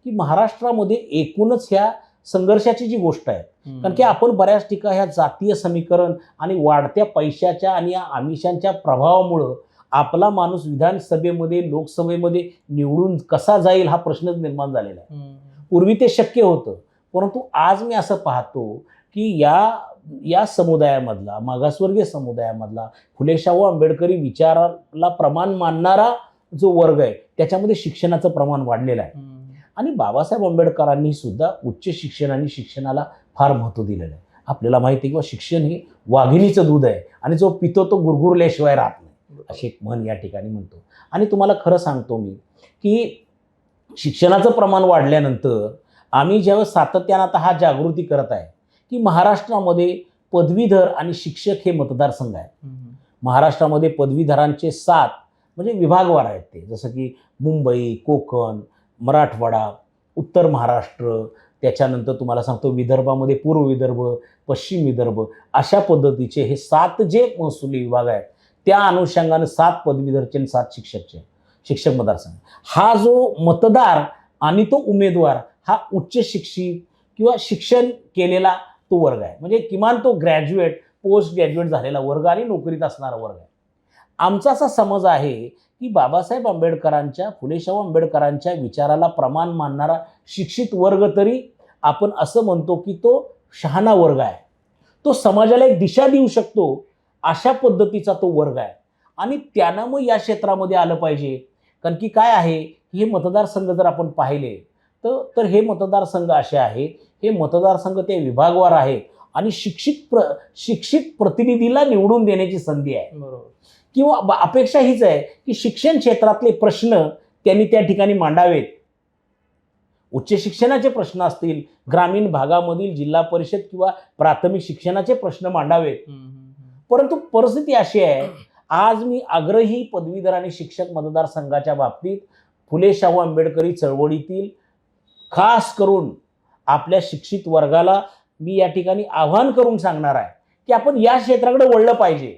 की महाराष्ट्रामध्ये एकूणच ह्या संघर्षाची जी गोष्ट आहे, कारण की आपण बऱ्याच ठिकाणी ह्या जातीय समीकरण आणि वाढत्या पैशाच्या आणि या आमिषांच्या प्रभावामुळं आपला माणूस विधानसभेमध्ये, लोकसभेमध्ये निवडून कसा जाईल हा प्रश्नच निर्माण झालेला आहे. पूर्वी ते शक्य होतं, परंतु आज मी असं पाहतो की या समुदायामधला, मागासवर्गीय समुदायामधला, फुले शाहू आंबेडकरी विचाराला प्रमाण मानणारा जो वर्ग आहे त्याच्यामध्ये शिक्षणाचं प्रमाण वाढलेलं आहे. आणि बाबासाहेब आंबेडकरांनी सुद्धा उच्च शिक्षण आणि शिक्षणाला फार महत्त्व दिलेलं आहे. आपल्याला माहिती आहे किंवा शिक्षण हे वाघिणीचं दूध आहे आणि जो पितो तो गुरगुरल्याशिवाय राहत नाही, अशी एक म्हण या ठिकाणी म्हणतो. आणि तुम्हाला खरं सांगतो मी की शिक्षणाचं प्रमाण वाढल्यानंतर आम्ही ज्यावेळेस सातत्यानं आता हा जागृती करत आहे की महाराष्ट्रामध्ये पदवीधर आणि शिक्षक हे मतदारसंघ आहेत. महाराष्ट्रामध्ये पदवीधरांचे 7 म्हणजे विभागवार आहेत ते, जसं की मुंबई, कोकण, मराठवाडा, उत्तर महाराष्ट्र, त्याच्यानंतर तुम्हाला सांगतो विदर्भामध्ये पूर्व विदर्भ, पश्चिम विदर्भ, अशा पद्धतीचे हे 7 जे महसुली विभाग आहेत त्या अनुषंगानं 7 पदवीधरचे आणि 7 शिक्षक मतदारसंघ. हा जो मतदार आणि तो उमेदवार हा उच्च शिक्षित किंवा शिक्षण केलेला तो वर्ग आहे, म्हणजे किमान तो ग्रॅज्युएट, पोस्ट ग्रॅज्युएट झालेला वर्ग आणि नोकरीत असणारा वर्ग आहे. आमचा असा समज आहे की बाबासाहेब आंबेडकरांच्या, फुले शाहू आंबेडकरांच्या विचाराला प्रमाण मानणारा शिक्षित वर्ग तरी आपण असं म्हणतो की तो शहाणा वर्ग आहे, तो समाजाला एक दिशा देऊ शकतो अशा पद्धतीचा तो वर्ग आहे. आणि त्यानं मग या क्षेत्रामध्ये आलं पाहिजे. कारण की काय आहे, हे मतदारसंघ जर आपण पाहिले तर हे मतदारसंघ असे आहे, हे मतदारसंघ ते विभागवार आहे आणि शिक्षित प्रतिनिधीला निवडून देण्याची संधी आहे. बरोबर. किंवा अपेक्षा हीच आहे की शिक्षण क्षेत्रातले प्रश्न त्यांनी त्या ठिकाणी मांडावेत. उच्च शिक्षणाचे प्रश्न असतील, ग्रामीण भागामधील जिल्हा परिषद किंवा प्राथमिक शिक्षणाचे प्रश्न मांडावेत. परंतु परिस्थिती अशी आहे, आज मी आग्रही पदवीधर आणि शिक्षक मतदारसंघाच्या बाबतीत फुले शाहू आंबेडकरी चळवळीतील खास करून आपल्या शिक्षित वर्गाला मी या ठिकाणी आव्हान करून सांगणार आहे की आपण या क्षेत्राकडे वळलं पाहिजे.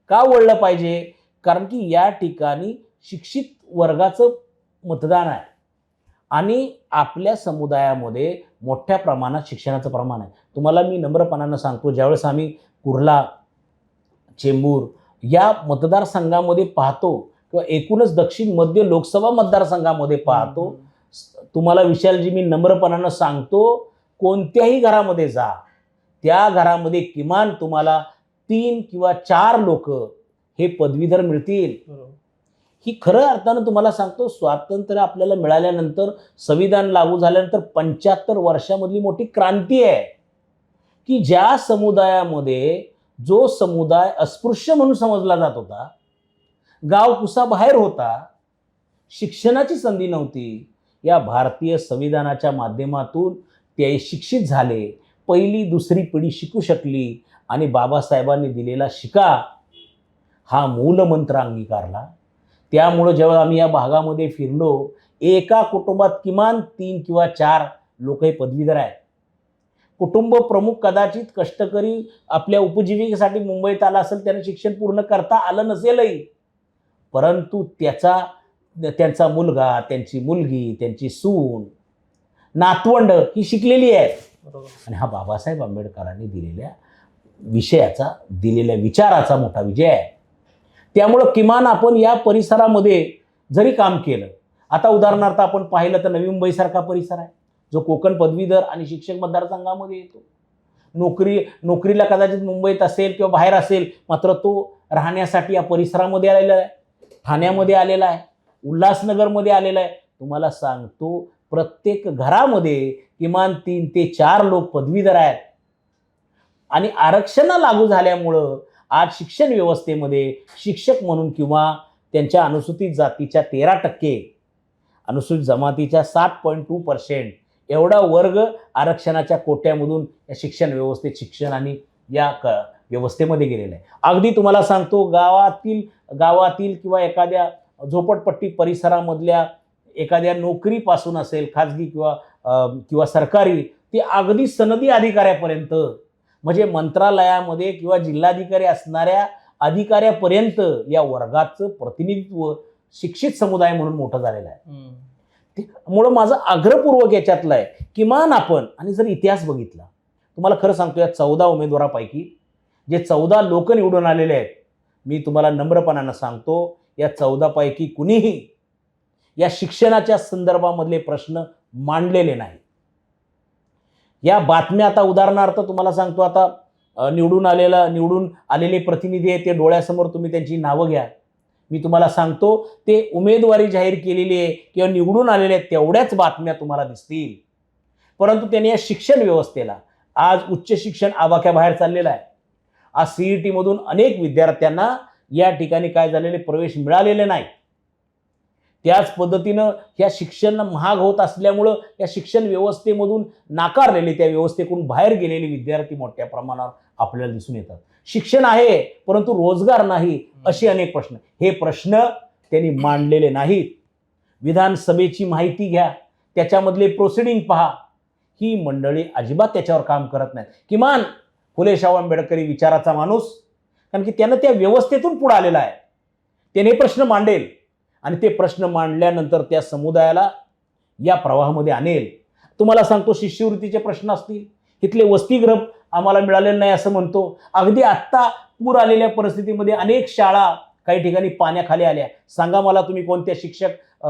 का वळलं पाहिजे? कारण की या ठिकाणी शिक्षित वर्गाचं मतदान आहे आणि आपल्या समुदायामध्ये मोठ्या प्रमाणात शिक्षणाचं प्रमाण आहे. तुम्हाला मी नम्रपणानं सांगतो, ज्यावेळेस आम्ही कुर्ला, चेंबूर या मतदारसंघामध्ये पाहतो किंवा एकूणच दक्षिण मध्य लोकसभा मतदारसंघामध्ये पाहतो, तुम्हाला विशालजी मी नम्रपणानं सांगतो, कोणत्याही घरामध्ये जा, त्या घरामध्ये किमान तुम्हाला 3 किंवा 4 लोक हे पदवीधर मिळतील. ही खरं अर्थानं तुम्हाला सांगतो, स्वातंत्र्य आपल्याला मिळाल्यानंतर, संविधान लागू झाल्यानंतर 75 वर्षामधली मोठी क्रांती आहे की ज्या समुदायामध्ये जो समुदाय अस्पृश्य म्हणून समजला जात होता, गाव कुसाबाहेर होता, शिक्षणाची संधी नव्हती, या भारतीय संविधानाच्या माध्यमातून ते शिक्षित झाले, पहिली दुसरी पिढी शिकू शकली आणि बाबासाहेबांनी दिलेला शिका हा मूलमंत्र अंगीकारला. त्यामुळं जेव्हा आम्ही या भागामध्ये फिरलो, एका कुटुंबात किमान 3 किंवा 4 लोक हे पदवीधर आहेत. कुटुंब प्रमुख कदाचित कष्टकरी आपल्या उपजीविकेसाठी मुंबईत आला असेल, त्याने शिक्षण पूर्ण करता आलं नसेलही, परंतु त्यांचा मुलगा, त्यांची मुलगी, त्यांची सून, नातवंड ही शिकलेली आहेत. आणि हा बाबासाहेब आंबेडकरांनी दिलेल्या विचाराचा मोठा विजय आहे. त्यामुळं किमान आपण या परिसरामध्ये जरी काम केलं, आता उदाहरणार्थ आपण पाहिलं तर नवी मुंबईसारखा परिसर आहे जो कोकण पदवीधर आणि शिक्षक मतदारसंघामध्ये येतो. नोकरीला कदाचित मुंबईत असेल किंवा बाहेर असेल, मात्र तो राहण्यासाठी या परिसरामध्ये आलेला आहे, ठाण्यामध्ये आलेला आहे, उल्हासनगरमध्ये आलेला आहे. तुम्हाला सांगतो, प्रत्येक घरामध्ये किमान 3 ते 4 लोक पदवीधर आहेत. आणि आरक्षण लागू झाल्यामुळं आज शिक्षण व्यवस्थेमध्ये शिक्षक म्हणून किंवा त्यांच्या अनुसूचित जातीच्या 13%, अनुसूचित जमातीच्या 7.2% एवढा वर्ग आरक्षणाच्या कोट्यामधून या शिक्षण व्यवस्थेत शिक्षण आणि या व्यवस्थेमध्ये गेलेला आहे. अगदी तुम्हाला सांगतो, गावातील किंवा एखाद्या झोपडपट्टी परिसरामधल्या एखाद्या नोकरीपासून असेल, खाजगी किंवा सरकारी, ते अगदी सनदी अधिकाऱ्यापर्यंत, म्हणजे मंत्रालयामध्ये किंवा जिल्हाधिकारी असणाऱ्या अधिकाऱ्यापर्यंत या वर्गाचं प्रतिनिधित्व शिक्षित समुदाय म्हणून मोठं झालेलं आहे. त्यामुळं माझं आग्रहपूर्वक याच्यातलं आहे, किमान आपण, आणि जर इतिहास बघितला, तुम्हाला खरं सांगतो, या 14 उमेदवारापैकी जे 14 लोक निवडून आलेले आहेत, मी तुम्हाला नम्रपणानं सांगतो, या 14 पैकी कुणीही या शिक्षणाच्या संदर्भामधले प्रश्न मांडलेले नाही. या बातम्या, आता उदाहरणार्थ तुम्हाला सांगतो, आता निवडून आलेले प्रतिनिधी आहेत, ते डोळ्यासमोर तुम्ही त्यांची नावं घ्या. मी तुम्हाला सांगतो, ते उमेदवारी जाहीर केलेली आहे किंवा निवडून आलेले आहेत तेवढ्याच बातम्या तुम्हाला दिसतील. परंतु त्यांनी या शिक्षण व्यवस्थेला, आज उच्च शिक्षण आवाक्याबाहेर चाललेलं आहे. आज CET मधून अनेक विद्यार्थ्यांना या ठिकाणी काय झालेले, प्रवेश मिळालेले नाही. त्याच पद्धतीनं या शिक्षण महाग होत असल्यामुळं या शिक्षण व्यवस्थेमधून नाकारलेले, त्या व्यवस्थेकडून बाहेर गेलेले विद्यार्थी मोठ्या प्रमाणावर आपल्याला दिसून येतात. शिक्षण आहे परंतु रोजगार नाही, असे अनेक प्रश्न, हे प्रश्न त्यांनी मांडलेले नाहीत. विधानसभेची माहिती घ्या, त्याच्यामधले प्रोसिडिंग पहा, ही मंडळी अजिबात त्याच्यावर काम करत नाहीत. किमान फुले शाहू आंबेडकरी विचाराचा माणूस, कारण की त्यानं त्या व्यवस्थेतून पुढे आलेला आहे, त्याने प्रश्न मांडेल आणि ते प्रश्न मांडल्यानंतर त्या समुदायाला या प्रवाहामध्ये आणेल. तुम्हाला सांगतो, शिष्यवृत्तीचे प्रश्न असतील, इथले वसतिगृह आम्हाला मिळालेलं नाही असं म्हणतो. अगदी आत्ता पूर आलेल्या परिस्थितीमध्ये अनेक शाळा काही ठिकाणी पाण्याखाली आल्या. सांगा मला, तुम्ही कोणत्या शिक्षक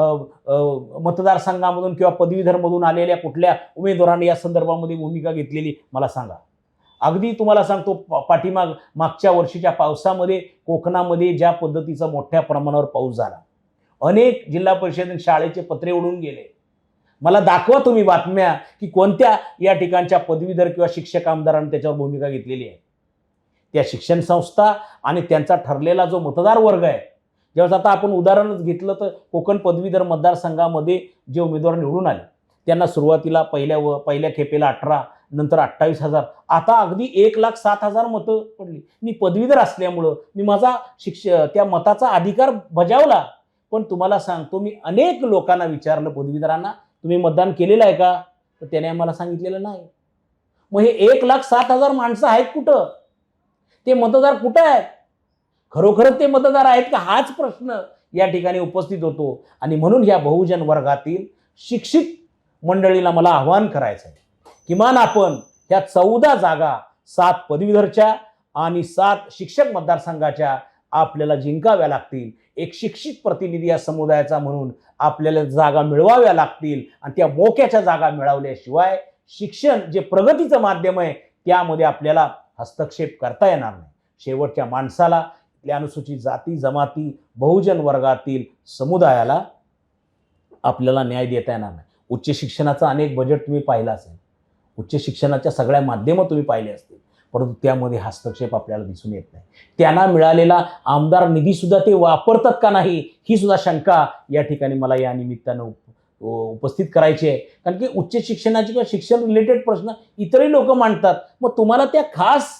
मतदारसंघामधून किंवा पदवीधरमधून आलेल्या कुठल्या उमेदवारांनी या संदर्भामध्ये भूमिका घेतलेली मला सांगा. अगदी तुम्हाला सांगतो, मागच्या वर्षीच्या पावसामध्ये कोकणामध्ये ज्या पद्धतीचा मोठ्या प्रमाणावर पाऊस झाला, अनेक जिल्हा परिषद शाळेचे पत्रे उडून गेले. मला दाखवा तुम्ही बातम्या की कोणत्या या ठिकाणच्या पदवीधर किंवा शिक्षक आमदारांनी त्याच्यावर भूमिका घेतलेली आहे. त्या शिक्षण संस्था आणि त्यांचा ठरलेला जो मतदार वर्ग आहे, ज्यावेळेस आता आपण उदाहरणच घेतलं तर कोकण पदवीधर मतदारसंघामध्ये जे उमेदवार निवडून आले, त्यांना सुरुवातीला पहिल्या खेपेला 18, नंतर 28,000, आता अगदी 1,07,000 मतं पडली. मी पदवीधर असल्यामुळं मी माझा त्या मताचा अधिकार बजावला. पण तुम्हाला सांगतो, मी अनेक लोकांना विचारलं, पदवीधरांना, तुम्ही मतदान केलेलं आहे का? तर त्याने आम्हाला सांगितलेलं नाही. मग हे 1,07,000 माणसं आहेत कुठं? ते मतदार कुठं आहेत? खरोखरच ते मतदार आहेत का? हाच प्रश्न या ठिकाणी उपस्थित होतो. आणि म्हणून या बहुजन वर्गातील शिक्षित मंडळीला मला आवाहन करायचं आहे, किमान आपण ह्या 14 जागा 7 पदवीधरच्या आणि 7 शिक्षक मतदारसंघाच्या आपल्याला जिंकाव्या लागतील. एक शिक्षित प्रतिनिधी या समुदायाचा म्हणून आपल्याला जागा मिळवाव्या लागतील. आणि त्या मोक्याच्या जागा मिळवल्याशिवाय शिक्षण जे प्रगतीचं माध्यम आहे त्यामध्ये आपल्याला हस्तक्षेप करता येणार नाही. शेवटच्या माणसाला, अनुसूचित जाती जमाती बहुजन वर्गातील समुदायाला आपल्याला न्याय देता येणार नाही. उच्च शिक्षणाचं अनेक बजेट तुम्ही पाहिलं असेल, उच्च शिक्षणाच्या सगळ्या माध्यमं तुम्ही पाहिले असतील, परंतु त्यामध्ये हस्तक्षेप आपल्याला दिसून येत नाही. त्यांना मिळालेला आमदार निधीसुद्धा ते वापरतात का नाही, ही सुद्धा शंका या ठिकाणी मला या निमित्तानं उपस्थित करायची आहे. कारण की उच्च शिक्षणाची किंवा शिक्षण रिलेटेड प्रश्न इतरही लोक मांडतात, मग तुम्हाला त्या खास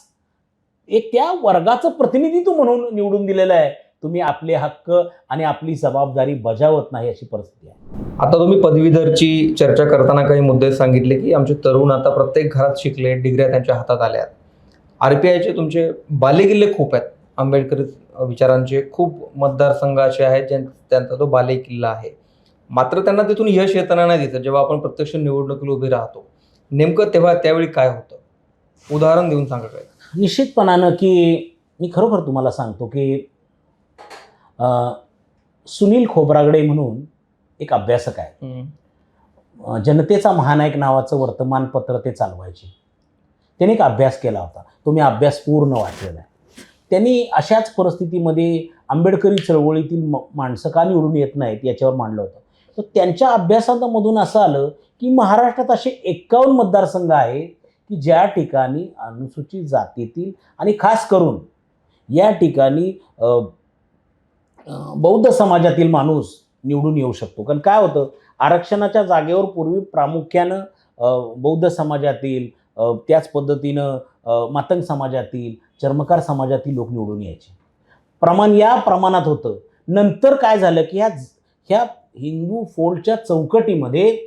एक त्या वर्गाचं प्रतिनिधित्व म्हणून निवडून दिलेलं आहे, तुम्ही आपले हक्क आणि आपली जबाबदारी बजावत नाही, अशी परिस्थिती आहे. आता तुम्ही पदवीधरची चर्चा करताना काही मुद्दे सांगितले की आमचे तरुण आता प्रत्येक घरात शिकले, डिग्र्या त्यांच्या हातात आल्यात. RPIचे तुमचे बालेकिल्ले खूप आहेत, आंबेडकरी विचारांचे खूप मतदारसंघ असे आहेत त्यांचा तो बालेकिल्ला आहे. मात्र त्यांना तिथून यश येताना नाही दिसत. जेव्हा आपण प्रत्यक्ष निवडणुकीला उभे राहतो, नेमकं त्यावेळी काय होतं? उदाहरण देऊन सांगा काय. निश्चितपणानं की मी खरोखर तुम्हाला सांगतो की सुनील खोब्रागडे म्हणून एक अभ्यासक आहे, जनतेचा महानायक नावाचं वर्तमानपत्र ते चालवायचे. त्यांनी एक अभ्यास केला होता, तो मी अभ्यास पूर्ण वाचलेला आहे. त्यांनी अशाच परिस्थितीमध्ये आंबेडकरी चळवळीतील माणसं का निवडून येत नाहीत याच्यावर मांडलं होतं. तर त्यांच्या अभ्यासामधून असं आलं की महाराष्ट्रात असे 51 मतदारसंघ आहेत की ज्या ठिकाणी अनुसूचित जातीतील आणि खास करून या ठिकाणी बौद्ध समाजातील माणूस निवडून येऊ शकतो. कारण काय होतं, आरक्षणाच्या जागेवर पूर्वी प्रामुख्यानं बौद्ध समाजातील, त्याच पद्धतीनं मातंग समाजातील, चर्मकार समाजातील लोक निवडून यायचे. प्रमाण या प्रमाणात होतं. नंतर काय झालं की ह्या हिंदू फोल्डच्या चौकटीमध्ये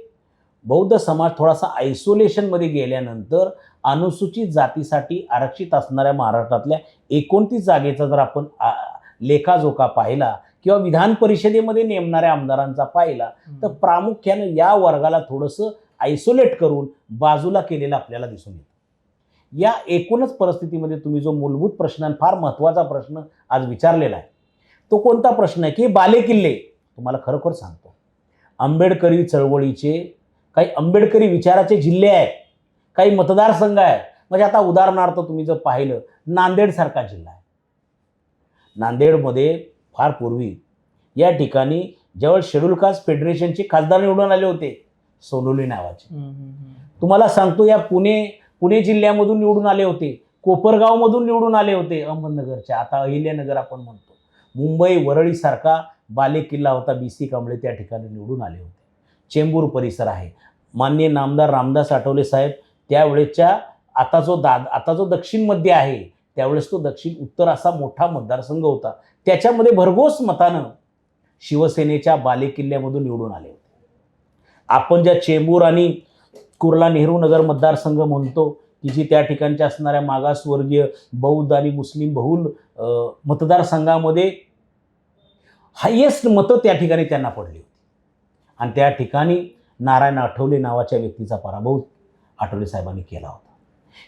बौद्ध समाज थोडासा आयसोलेशनमध्ये गेल्यानंतर अनुसूचित जातीसाठी आरक्षित असणाऱ्या महाराष्ट्रातल्या 29 जागेचा जर आपण लेखाजोखा पाहिला किंवा विधान परिषदेमध्ये नेमणाऱ्या आमदारांचा पाहिला तर प्रामुख्यानं या वर्गाला थोडंसं आयसोलेट करून बाजूला केलेलं आपल्याला दिसून येतं. या एकूणच परिस्थितीमध्ये तुम्ही जो मूलभूत प्रश्न आणि फार महत्त्वाचा प्रश्न आज विचारलेला आहे तो कोणता प्रश्न आहे की बालेकिल्ले. तुम्हाला खरोखर सांगतो, आंबेडकरी चळवळीचे काही आंबेडकरी विचाराचे जिल्हे आहेत, काही मतदारसंघ आहेत. म्हणजे आता उदाहरणार्थ तुम्ही जर पाहिलं नांदेडसारखा जिल्हा आहे. नांदेडमध्ये फार पूर्वी या ठिकाणी ज्यावेळेस शेड्यूल कास्ट फेडरेशनचे खासदार निवडून आले होते सोनोली नावाचे. तुम्हाला सांगतो या पुणे जिल्ह्यामधून निवडून आले होते, कोपरगावमधून निवडून आले होते, अहमदनगरच्या, आता अहिल्यानगर आपण म्हणतो. मुंबई वरळीसारखा बालेकिल्ला होता, BC कांबळे त्या ठिकाणी निवडून आले होते. चेंबूर परिसर आहे. माननीय नामदार रामदास आठवले साहेब त्यावेळेच्या आता जो दक्षिण मध्य आहे त्यावेळेस तो दक्षिण उत्तर असा मोठा मतदारसंघ होता. त्याच्यामध्ये भरघोस मतानं शिवसेनेच्या बालेकिल्ल्यामधून निवडून आले होते. आपण ज्या चेंबूर आणि कुर्ला नेहरू नगर मतदारसंघ म्हणतो की जी त्या ठिकाणच्या असणाऱ्या मागासवर्गीय बौद्ध आणि मुस्लिम बहुल मतदारसंघामध्ये हायेस्ट मतं त्या ठिकाणी त्यांना पडली होती आणि त्या ठिकाणी नारायण आठवले नावाच्या व्यक्तीचा पराभव आठवले साहेबांनी केला होता.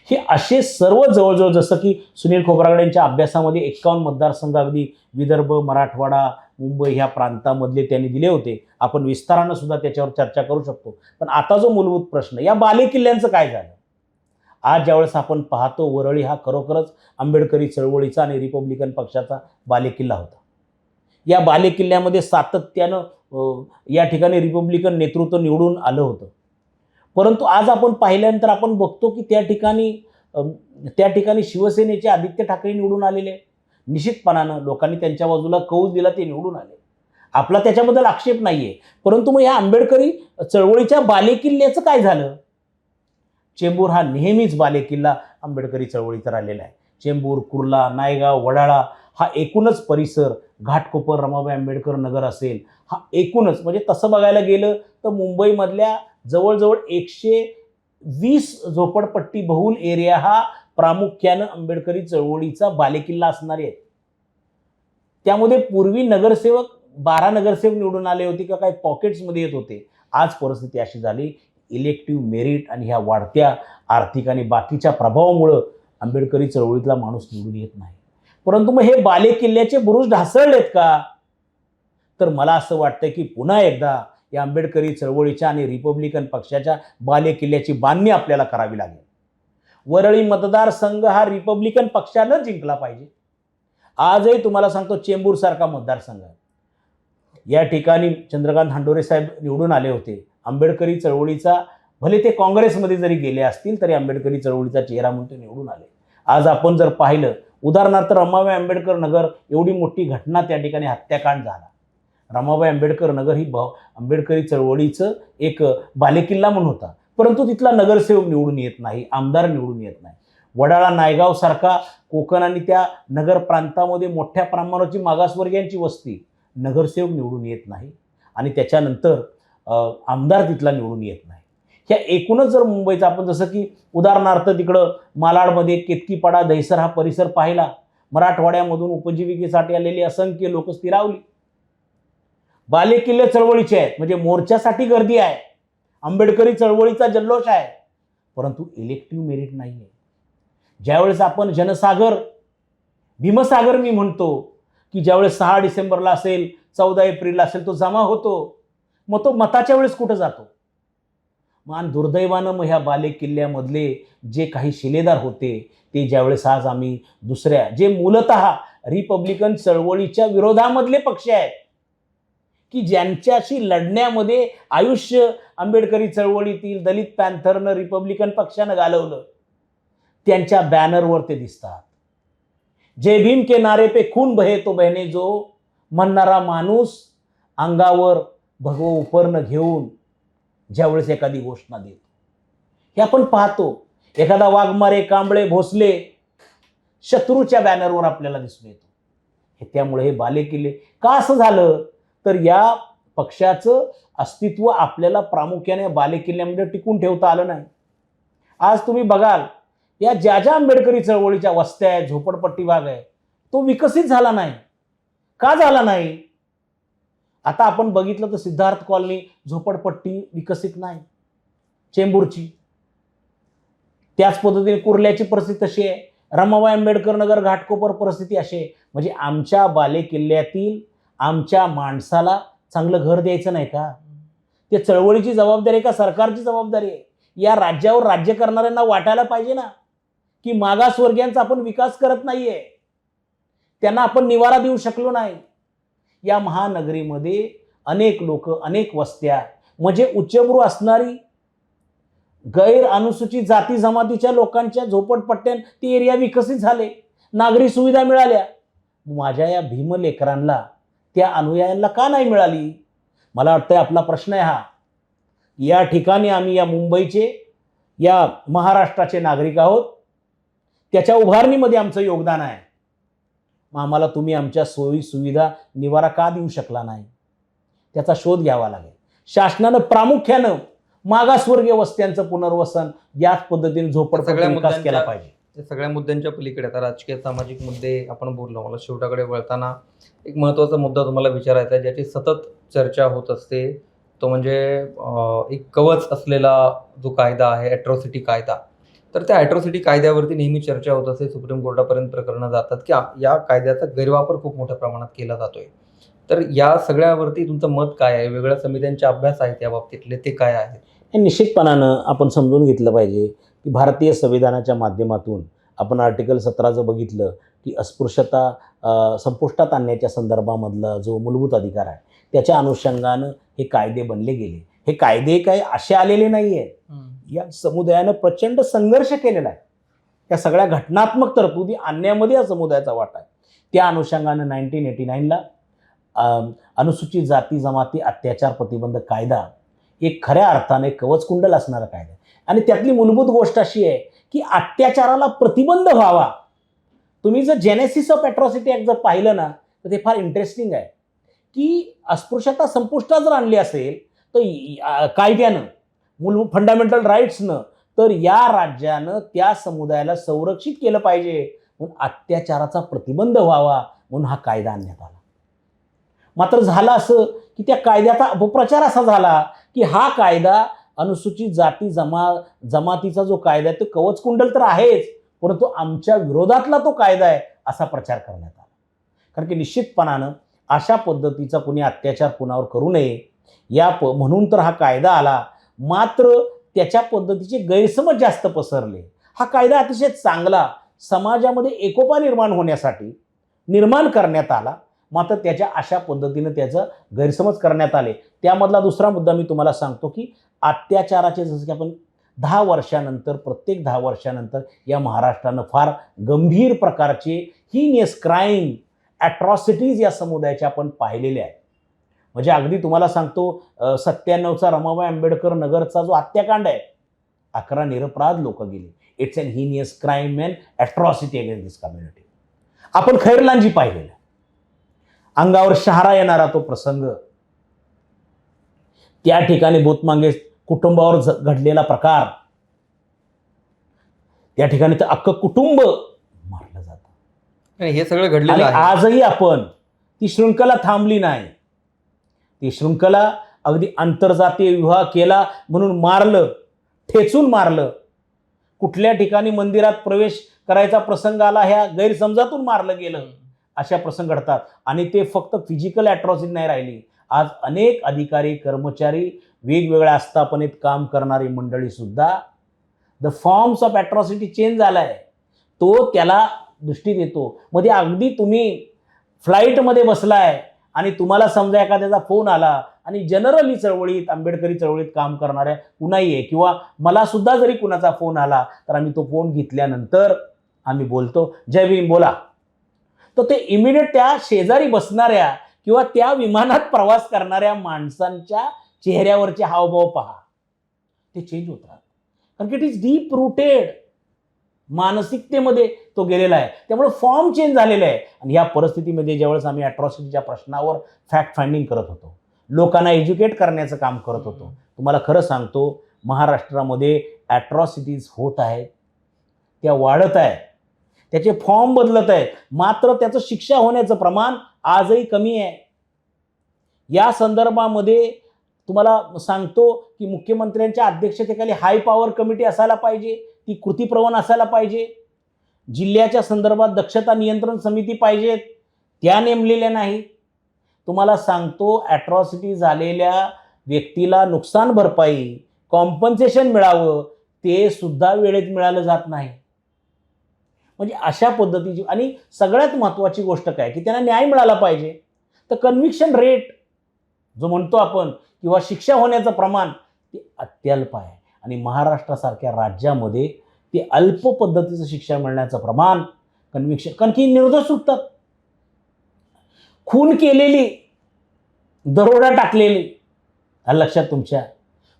हे असे सर्व जवळजवळ जसं की सुनील खोब्रागडे यांच्या अभ्यासामध्ये 51 मतदारसंघ अगदी विदर्भ, मराठवाडा, मुंबई ह्या प्रांतामधले त्यांनी दिले होते. आपण विस्तारानं सुद्धा त्याच्यावर चर्चा करू शकतो. पण आता जो मूलभूत प्रश्न या बालेकिल्ल्यांचं काय झालं, आज ज्यावेळेस आपण पाहतो वरळी हा खरोखरच आंबेडकरी चळवळीचा आणि रिपब्लिकन पक्षाचा बालेकिल्ला होता. या बालेकिल्ल्यामध्ये सातत्यानं या ठिकाणी रिपब्लिकन नेतृत्व निवडून आलं होतं. परंतु आज आपण पाहिल्यानंतर आपण बघतो की त्या ठिकाणी शिवसेनेचे आदित्य ठाकरे निवडून आलेले. निश्चितपणानं लोकांनी त्यांच्या बाजूला कौल दिला, ते निवडून आले. आपला त्याच्याबद्दल आक्षेप नाही आहे. परंतु मग या आंबेडकरी चळवळीच्या बालेकिल्ल्याचं काय झालं? चेंबूर हा नेहमीच बालेकिल्ला आंबेडकरी चळवळीचा राहिलेला आहे. चेंबूर, कुर्ला, नायगाव, वडाळा हा एकूणच परिसर, घाटकोपर, रमाबाई आंबेडकर नगर असेल, हा एकूणच म्हणजे तसं बघायला गेलं तर मुंबईमधल्या जवळजवळ 120 झोपडपट्टी बहुल एरिया हा प्रामुख्यानं आंबेडकरी चळवळीचा बालेकिल्ला असणारे आहेत. त्यामध्ये पूर्वी 12 नगरसेवक निवडून आले होते किंवा काही पॉकेट्समध्ये येत होते. आज परिस्थिती अशी झाली, इलेक्टिव्ह मेरिट आणि ह्या वाढत्या आर्थिक आणि बाकीच्या प्रभावामुळं आंबेडकरी चळवळीतला माणूस निवडून येत नाही. परंतु मग हे बालेकिल्ल्याचे बुरुज ढासळलेत का? तर मला असं वाटतं की पुन्हा एकदा या आंबेडकरी चळवळीच्या आणि रिपब्लिकन पक्षाच्या बालेकिल्ल्याची बांधणी आपल्याला करावी लागेल. वरळी मतदारसंघ हा रिपब्लिकन पक्षानं जिंकला पाहिजे. आजही तुम्हाला सांगतो चेंबूरसारखा मतदारसंघ आहे. या ठिकाणी चंद्रकांत हांडोरे साहेब निवडून आले होते. आंबेडकरी चळवळीचा भले ते काँग्रेसमध्ये जरी गेले असतील तरी आंबेडकरी चळवळीचा चेहरा म्हणून ते निवडून आले. आज आपण जर पाहिलं उदाहरणार्थ रमाबाई आंबेडकर नगर, एवढी मोठी घटना त्या ठिकाणी हत्याकांड झाला. रमाबाई आंबेडकर नगर ही आंबेडकरी चळवळीचं एक बालेकिल्ला म्हणून होता. परंतु तिथला नगरसेवक निवडून येत नाही, आमदार निवडून येत नाही. वडाळा, नायगाव सारखा कोकण आणि त्या नगर प्रांतामध्ये मोठ्या प्रमाणाची मागासवर्गीयांची वस्ती, नगरसेवक निवडून येत नाही आणि त्याच्यानंतर आमदार तिथला निवडून येत नाही. ह्या एकूणच जर मुंबईचा आपण जसं की उदाहरणार्थ तिकडं मालाडमध्ये केतकीपाडा, दहिसर हा परिसर पाहिला, मराठवाड्यामधून उपजीविकेसाठी आलेली असंख्य लोक स्थिरावली. बालेकिल्ले चळवळीचे आहेत म्हणजे मोर्चासाठी गर्दी आहे, आंबेडकरी चळवळीचा जल्लोष आहे, परंतु इलेक्टिव्ह मेरिट नाही आहे. ज्यावेळेस आपण जनसागर, भीमसागर मी म्हणतो की ज्यावेळेस 6 डिसेंबरला असेल, 14 एप्रिलला असेल तो जमा होतो, मग तो मताच्या वेळेस कुठं जातो? मान दुर्दैवानं मग ह्या बालेकिल्ल्यामधले जे काही शिलेदार होते ते ज्यावेळेस आज आम्ही दुसऱ्या जे मूलतः रिपब्लिकन चळवळीच्या विरोधामधले पक्ष आहेत की ज्यांच्याशी लढण्यामध्ये आयुष्य आंबेडकरी चळवळीतील दलित पॅन्थरनं रिपब्लिकन पक्षानं घालवलं, त्यांच्या बॅनरवर ते दिसतात. जय भीम के नारे पे खून बहे तो बहने जो, म्हणणारा माणूस अंगावर भगवं उपरणं घेऊन ज्यावेळेस एखादी घोषणा देतो, हे आपण पाहतो. एखादा वाघमारे, कांबळे, भोसले शत्रूच्या बॅनरवर आपल्याला दिसून येतो. हे त्यामुळे हे बालेकिल्ले का असं झालं, तर या पक्षाचं अस्तित्व आपल्याला प्रामुख्याने बालेकिल्ल्यामध्ये टिकून ठेवता आलं नाही. आज तुम्ही बघाल या ज्या आंबेडकरी चळवळीच्या वस्त्या आहेत, झोपडपट्टी भाग आहे, तो विकसित झाला नाही. का झाला नाही? आता आपण बघितलं तर सिद्धार्थ कॉलनी झोपडपट्टी विकसित नाही, चेंबूरची. त्याच पद्धतीने कुर्ल्याची परिस्थिती तशी आहे, रमाबाई आंबेडकर नगर घाटकोपर परिस्थिती अशी आहे. म्हणजे आमच्या बालेकिल्ल्यातील आमच्या माणसाला चांगलं घर द्यायचं नाही का? ते चळवळीची जबाबदारी आहे का सरकारची जबाबदारी आहे? या राज्यावर राज्य करणाऱ्यांना वाटायला पाहिजे ना की मागासवर्गीयांचा आपण विकास करत नाहीये, त्यांना आपण निवारा देऊ शकलो नाही. या महानगरीमध्ये अनेक लोक, अनेक वस्त्या, म्हणजे उच्चभ्रू असणारी गैर अनुसूचित जाती जमातीच्या लोकांच्या झोपडपट्ट्यां ते एरिया विकसित झाले, नागरी सुविधा मिळाल्या. माझ्या या भीमलेकरांना, त्या अनुयायांना का नाही मिळाली? मला वाटतंय आपला प्रश्न आहे हा. या ठिकाणी आम्ही या मुंबईचे, या महाराष्ट्राचे नागरिक आहोत, त्याच्या उभारणीमध्ये आमचं योगदान आहे. मग आम्हाला तुम्ही आमच्या सोयी सुविधा निवारा का देऊ शकला नाही? त्याचा शोध घ्यावा लागेल. शासनानं प्रामुख्यानं मागासवर्गीय वस्त्यांचं पुनर्वसन याच पद्धतीने झोपडपट्टी विकास केला पाहिजे. या सगळ्या मुद्द्यांच्या पलीकडे आता राजकीय सामाजिक मुद्दे आपण बोललो. मला शेवटाकडे वळताना एक महत्त्वाचा मुद्दा तुम्हाला विचारायचा आहे, ज्याची सतत चर्चा होत असते, तो म्हणजे एक कवच असलेला जो कायदा आहे, ॲट्रॉसिटी कायदा. तर त्या ॲट्रॉसिटी कायद्यावरती नेहमी चर्चा होत असते, सुप्रीम कोर्टापर्यंत प्रकरणं जातात की या कायद्याचा गैरवापर खूप मोठ्या प्रमाणात केला जातोय. तर या सगळ्यावरती तुमचं मत काय आहे? वेगवेगळ्या समित्यांचे अभ्यास आहेत या बाबतीतले, ते काय आहेत? हे निश्चितपणानं आपण समजून घेतलं पाहिजे की भारतीय संविधानाच्या माध्यमातून आपण आर्टिकल 17 जर बघितलं की अस्पृश्यता संपुष्टात आणण्याच्या संदर्भामधला जो मूलभूत अधिकार आहे, त्याच्या अनुषंगानं हे कायदे बनले गेले. हे कायदे काय असे आलेले नाही आहेत. या समुदायानं प्रचंड संघर्ष केलेला आहे. या सगळ्या घटनात्मक तरतुदी आणण्यामध्ये या समुदायाचा वाटा आहे. त्या अनुषंगानं 1989ला अनुसूचित जाती जमाती अत्याचार प्रतिबंधक कायदा एक खऱ्या अर्थाने कवचकुंडल असणारा कायदा आहे. आणि त्यातली मूलभूत गोष्ट अशी आहे की अत्याचाराला प्रतिबंध व्हावा. तुम्ही जर जेनेसिस ऑफ ॲट्रॉसिटी ॲक्ट जर पाहिलं ना, तर ते फार इंटरेस्टिंग आहे की अस्पृश्यता संपुष्टात जर आणली असेल तर कायद्यानं, मूलभूत फंडामेंटल राईट्सनं, तर या राज्यानं त्या समुदायाला संरक्षित केलं पाहिजे, म्हणून अत्याचाराचा प्रतिबंध व्हावा म्हणून हा कायदा आणण्यात आला. मात्र झालं असं की त्या कायद्याचा अपप्रचार असा झाला की हा कायदा अनुसूचित जाती जमातीचा जो कायदा आहे तो कवचकुंडल तर आहेच, परंतु आमच्या विरोधातला तो कायदा आहे असा प्रचार करण्यात आला. कारण की निश्चितपणानं अशा पद्धतीचा कुणी अत्याचार कुणावर करू नये म्हणून तर हा कायदा आला. मात्र त्याच्या पद्धतीचे गैरसमज जास्त पसरले. हा कायदा अतिशय चांगला समाजामध्ये एकोपा निर्माण करण्यात आला, मात्र त्याच्या अशा पद्धतीनं त्याचं गैरसमज करण्यात आले. त्यामधला दुसरा मुद्दा मी तुम्हाला सांगतो की अत्याचाराचे, जसं की आपण 10 वर्षानंतर, प्रत्येक 10 वर्षानंतर या महाराष्ट्रानं फार गंभीर प्रकारचे हिनियस क्राईम, ॲट्रॉसिटीज या समुदायाच्या आपण पाहिलेल्या आहेत. म्हणजे अगदी तुम्हाला सांगतो 97चा रमाबाई आंबेडकर नगरचा जो हत्याकांड आहे, 11 निरपराध लोक गेले. It's an heinous crime and atrocity against this community. आपण खैरलांजी पाहिलेलं, अंगावर शहारा येणारा तो प्रसंग, त्या ठिकाणी भूतमांगे कुटुंबावर घडलेला प्रकार, त्या ठिकाणी तर अख्खं कुटुंब मारलं जातं. हे सगळं घडलेलं आणि आहे. आजही आपण ती शृंखला थांबली नाही. ती शृंखला अगदी आंतरजातीय विवाह केला म्हणून मारलं, ठेचून मारलं, कुठल्या ठिकाणी मंदिरात प्रवेश करायचा प्रसंग आला ह्या गैरसमजातून मारलं गेलं, अशा प्रसंग घडतात. आणि ते फक्त फिजिकल ॲट्रॉसिटी नाही राहिली. आज अनेक अधिकारी, कर्मचारी, वेगवेगळ्या आस्थापनेत काम करणारी मंडळी सुद्धा the forms of atrocity change झाला आहे, तो त्याला दृष्टीत येतो. मध्ये अगदी तुम्ही फ्लाईटमध्ये बसलाय आणि तुम्हाला समजा एखाद्याचा फोन आला आणि जनरली चळवळीत, आंबेडकरी चळवळीत काम करणाऱ्या कुणाही आहे, किंवा मला सुद्धा जरी कुणाचा फोन आला तर आम्ही तो फोन घेतल्यानंतर आम्ही बोलतो, जय भीम बोला. तर ते इमिडिएट त्या शेजारी बसणाऱ्या किंवा त्या विमानात प्रवास करणाऱ्या माणसांच्या चेहऱ्यावरचे हावभाव पहा, ते चेंज होतात. कारण की इट इज डीप रूटेड मानसिकतेमध्ये तो गेलेला आहे. त्यामुळे फॉर्म चेंज झालेला आहे. आणि या परिस्थितीमध्ये ज्यावेळेस आम्ही अॅट्रॉसिटीच्या प्रश्नावर फॅक्ट फाइंडिंग करत होतो, लोकांना एज्युकेट करण्याचं काम करत होतो, तुम्हाला खरं सांगतो महाराष्ट्रामध्ये ॲट्रॉसिटीज होत आहेत, त्या वाढत आहेत, त्याचे फॉर्म बदलत आहेत, मात्र त्याचं शिक्षा होण्याचं प्रमाण आजही कमी आहे. या संदर्भामध्ये तुम्हाला सांगतो की मुख्यमंत्र्यांच्या अध्यक्षतेखाली हाय पॉवर कमिटी असायला पाहिजे, ती कृतीप्रवण असायला पाहिजे. जिल्ह्याच्या संदर्भात दक्षता नियंत्रण समिती पाहिजेत, त्या नेमलेल्या नाही. तुम्हाला सांगतो ॲट्रॉसिटी झालेल्या व्यक्तीला नुकसान भरपाई, कॉम्पन्सेशन मिळावं, ते सुद्धा वेळेत मिळालं जात नाही. म्हणजे अशा पद्धतीची, आणि सगळ्यात महत्त्वाची गोष्ट काय की त्यांना न्याय मिळाला पाहिजे. तर कन्व्हिक्शन रेट जो म्हणतो आपण किंवा शिक्षा होण्याचं प्रमाण ते अत्यल्प आहे. आणि महाराष्ट्रासारख्या राज्यामध्ये ते अल्प पद्धतीचं शिक्षा मिळण्याचं प्रमाण कन्व्हिक्शन, कारण की निर्दोष सुटतात. खून केलेली, दरोडा टाकलेली, लक्षात तुमच्या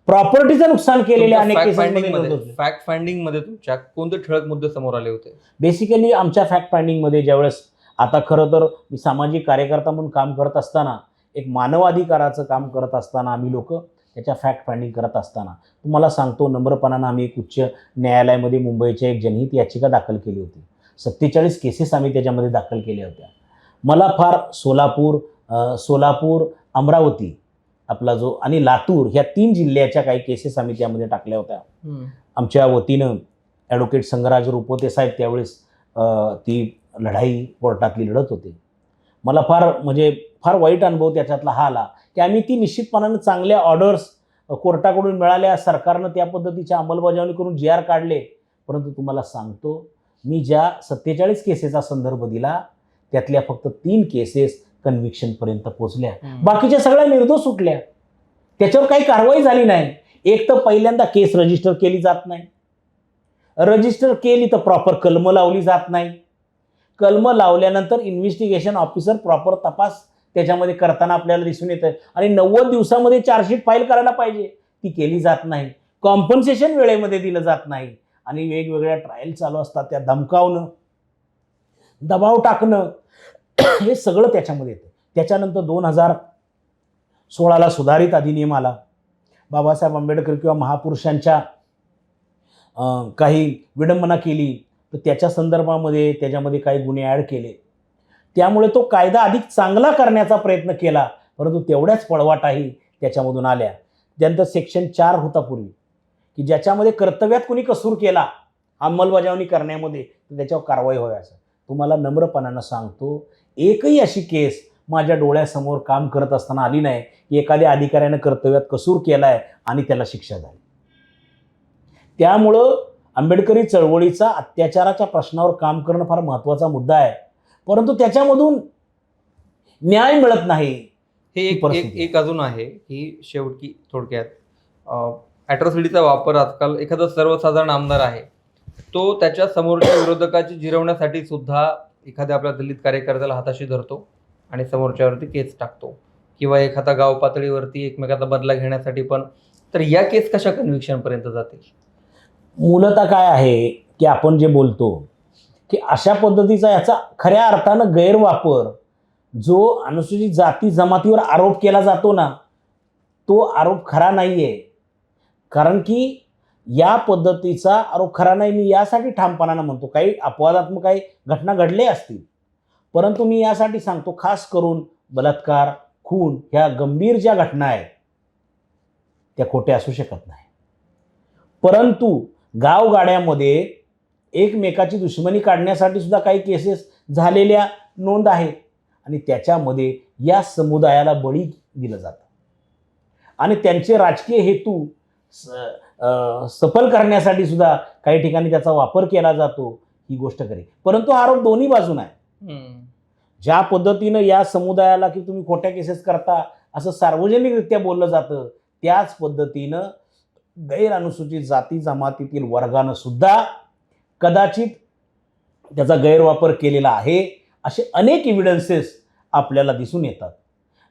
प्रॉपर्टीचं नुकसान केलेले अनेक केसेसमध्ये. फॅक्ट फाइंडिंग मध्ये तुमच्या कोणते ठळक मुद्दे समोर आले होते? बेसिकली आमच्या फॅक्ट फाइंडिंगमध्ये ज्यावेळेस, आता खरं तर मी सामाजिक कार्यकर्ता म्हणून काम करत असताना, एक मानवाधिकाराचं काम करत असताना, आम्ही लोक त्याच्या फॅक्ट फाइंडिंग करत असताना तुम्हाला सांगतो नम्रपणानं आम्ही एक उच्च न्यायालयामध्ये मुंबईच्या एक जनहित याचिका दाखल केली होती. 47 केसेस आम्ही त्याच्यामध्ये दाखल केल्या होत्या. मला फार सोलापूर, अमरावती आपला जो आणि लातूर ह्या 3 जिल्ह्याच्या काही केसेस आम्ही त्यामध्ये टाकल्या होत्या. आमच्या वतीनं ॲडव्होकेट संगराज रुपोते साहेब त्यावेळेस ती लढाई कोर्टातली लढत होते. मला फार वाईट अनुभव त्याच्यातला हा आला की आम्ही ती निश्चितपणानं चांगल्या ऑर्डर्स कोर्टाकडून मिळाल्या, सरकारनं त्या पद्धतीच्या अंमलबजावणी करून GR काढले. परंतु तुम्हाला सांगतो मी ज्या 47 केसेसचा संदर्भ दिला त्यातल्या फक्त 3 केसेस कन्व्हिक्शनपर्यंत पोहोचल्या, बाकीच्या सगळ्या निर्दोष सुटल्या. त्याच्यावर काही कारवाई झाली नाही. एक तर पहिल्यांदा केस रजिस्टर केली जात नाही, रजिस्टर केली तर प्रॉपर कलम लावली जात नाही, कलम लावल्यानंतर इन्व्हेस्टिगेशन ऑफिसर प्रॉपर तपास त्याच्यामध्ये करताना आपल्याला दिसून येतं, आणि 90 दिवसामध्ये चार्जशीट फाईल करायला पाहिजे, ती केली जात नाही. कॉम्पन्सेशन वेळेमध्ये दिलं जात नाही, आणि वेगवेगळ्या ट्रायल चालू असतात, त्या धमकावणं, दबाव टाकणं, हे सगळं त्याच्यामध्ये येतं. त्याच्यानंतर 2016ला सुधारित अधिनियम आला. बाबासाहेब आंबेडकर किंवा महापुरुषांच्या काही विडंबना केली तर त्याच्या संदर्भामध्ये त्याच्यामध्ये काही गुन्हे ॲड केले. त्यामुळे तो कायदा अधिक चांगला करण्याचा प्रयत्न केला, परंतु तेवढ्याच पळवाटाही त्याच्यामधून आल्या. त्यानंतर सेक्शन 4 होता पूर्वी, की ज्याच्यामध्ये कर्तव्यात कुणी कसूर केला अंमलबजावणी करण्यामध्ये तर त्याच्यावर कारवाई व्हायचं. तुम्हाला नम्रपणानं सांगतो एकही अशी केस माझ्या डोळ्यासमोर काम करत असताना आली नाही की एखाद्या अधिकाऱ्यानं कर्तव्यात कसूर केलाय आणि त्याला शिक्षा झाली. त्यामुळं आंबेडकरी चळवळीचा अत्याचाराच्या प्रश्नावर काम करणं फार महत्त्वाचा मुद्दा आहे, परंतु त्याच्यामधून न्याय मिळत नाही. हे एक अजून आहे की शेवटी थोडक्यात ॲट्रॉसिटीचा वापर आजकाल एखादा सर्वसाधारण आमदार आहे तो त्याच्या समोरच्या विरोधकाची जिरवण्यासाठी सुद्धा एखाद्या आपल्या दलित कार्यकर्त्याला हाताशी धरतो आणि समोरच्यावरती केस टाकतो, किंवा एखादा गाव पातळीवरती एकमेकाचा बदला घेण्यासाठी पण. तर या केस कशा कन्व्हिक्शनपर्यंत जातील? मूलतः काय आहे की आपण जे बोलतो की अशा पद्धतीचा याचा खऱ्या अर्थानं गैरवापर, जो अनुसूचित जाती जमातीवर आरोप केला जातो ना, तो आरोप खरा नाही आहे. कारण की या पद्धतीचा आरोप खरा नाही. मी यासाठी ठामपणानं म्हणतो, काही अपवादात्मक काही घटना घडल्या असतील, परंतु मी यासाठी सांगतो खास करून बलात्कार, खून ह्या गंभीर ज्या घटना आहेत त्या खोट्या असू शकत नाही. परंतु गावगाड्यामध्ये एकमेकाची दुश्मनी काढण्यासाठी सुद्धा काही केसेस झालेल्या नोंद आहेत, आणि त्याच्यामध्ये या समुदायाला बळी दिलं जातं आणि त्यांचे राजकीय हेतू सफल करण्यासाठी सुद्धा काही ठिकाणी त्याचा वापर केला जातो. ही गोष्ट खरी, परंतु हा आरोप दोन्ही बाजून आहे. ज्या पद्धतीनं या समुदायाला की तुम्ही खोट्या केसेस करता असं सार्वजनिकरित्या बोललं जातं, त्याच पद्धतीनं गैर अनुसूचित जाती जमातीतील वर्गानं सुद्धा कदाचित त्याचा गैरवापर केलेला आहे, असे अनेक एव्हिडन्सेस आपल्याला दिसून येतात.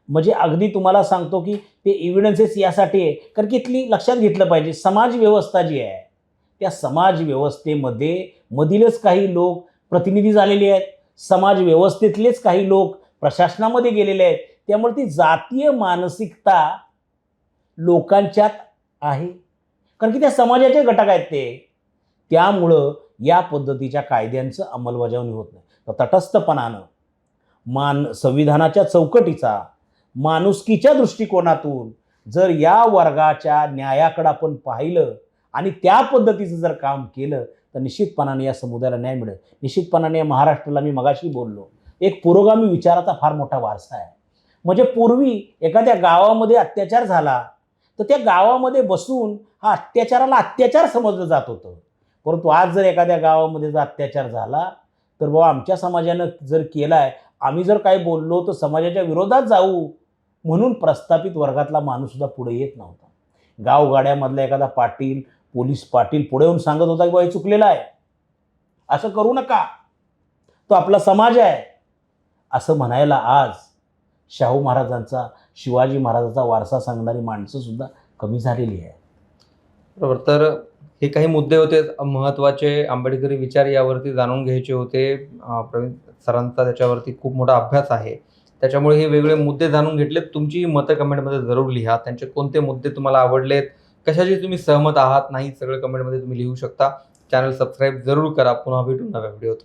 म्हणजे अगदी तुम्हाला सांगतो की ते एव्हिडन्सेस यासाठी आहे कारण की इथली लक्षात घेतलं पाहिजे समाज व्यवस्था जी आहे त्या समाज व्यवस्थेमध्ये मधीलच काही लोक प्रतिनिधी झालेले आहेत, समाज व्यवस्थेतलेच काही लोक प्रशासनामध्ये गेलेले आहेत. त्यामुळे ती जातीय मानसिकता लोकांच्यात आहे, कारण की त्या समाजाचे घटक आहेत ते. त्यामुळं या पद्धतीच्या कायद्यांचं अंमलबजावणी होत नाही. तर तटस्थपणानं संविधानाच्या चौकटीचा माणुसकीच्या दृष्टिकोनातून जर या वर्गाच्या न्यायाकडे आपण पाहिलं आणि त्या पद्धतीचं जर काम केलं तर निश्चितपणाने या समुदायाला न्याय मिळेल. निश्चितपणाने या महाराष्ट्राला, मी मगाशी बोललो, एक पुरोगामी विचाराचा फार मोठा वारसा आहे. म्हणजे पूर्वी एखाद्या गावामध्ये अत्याचार झाला तर त्या गावामध्ये बसून हा अत्याचाराला अत्याचार समजलं जात होतं. परंतु आज जर एखाद्या गावामध्ये जर अत्याचार झाला तर बाबा आमच्या समाजानं जर केलाय, आम्ही जर काही बोललो तर समाजाच्या विरोधात जाऊ म्हणून प्रस्थापित वर्गातला माणूससुद्धा पुढे येत नव्हता. गावगाड्यामधला एखादा पाटील, पोलीस पाटील पुढे येऊन सांगत होता की बाबा हे चुकलेलं आहे, असं करू नका, तो आपला समाज आहे, असं म्हणायला आज शाहू महाराजांचा, शिवाजी महाराजांचा वारसा सांगणारी माणसं सुद्धा कमी झालेली आहे. बरोबर. तर हे काही मुद्दे होते महत्त्वाचे, आंबेडकरी विचार यावरती जाणून घ्यायचे होते. प्रवीण सरांचा त्याच्यावरती खूप मोठा अभ्यास आहे, त्याच्यामुळे हे वेगळे मुद्दे जाणून घेतलेत. तुमची मतं कमेंटमध्ये जरूर लिहा. त्यांचे कोणते मुद्दे तुम्हाला आवडलेत, कशाशी तुम्ही सहमत आहात नाही, सगळं कमेंटमध्ये तुम्ही लिहू शकता. चॅनल सबस्क्राईब जरूर करा. पुन्हा भेटू नव्या व्हिडिओत.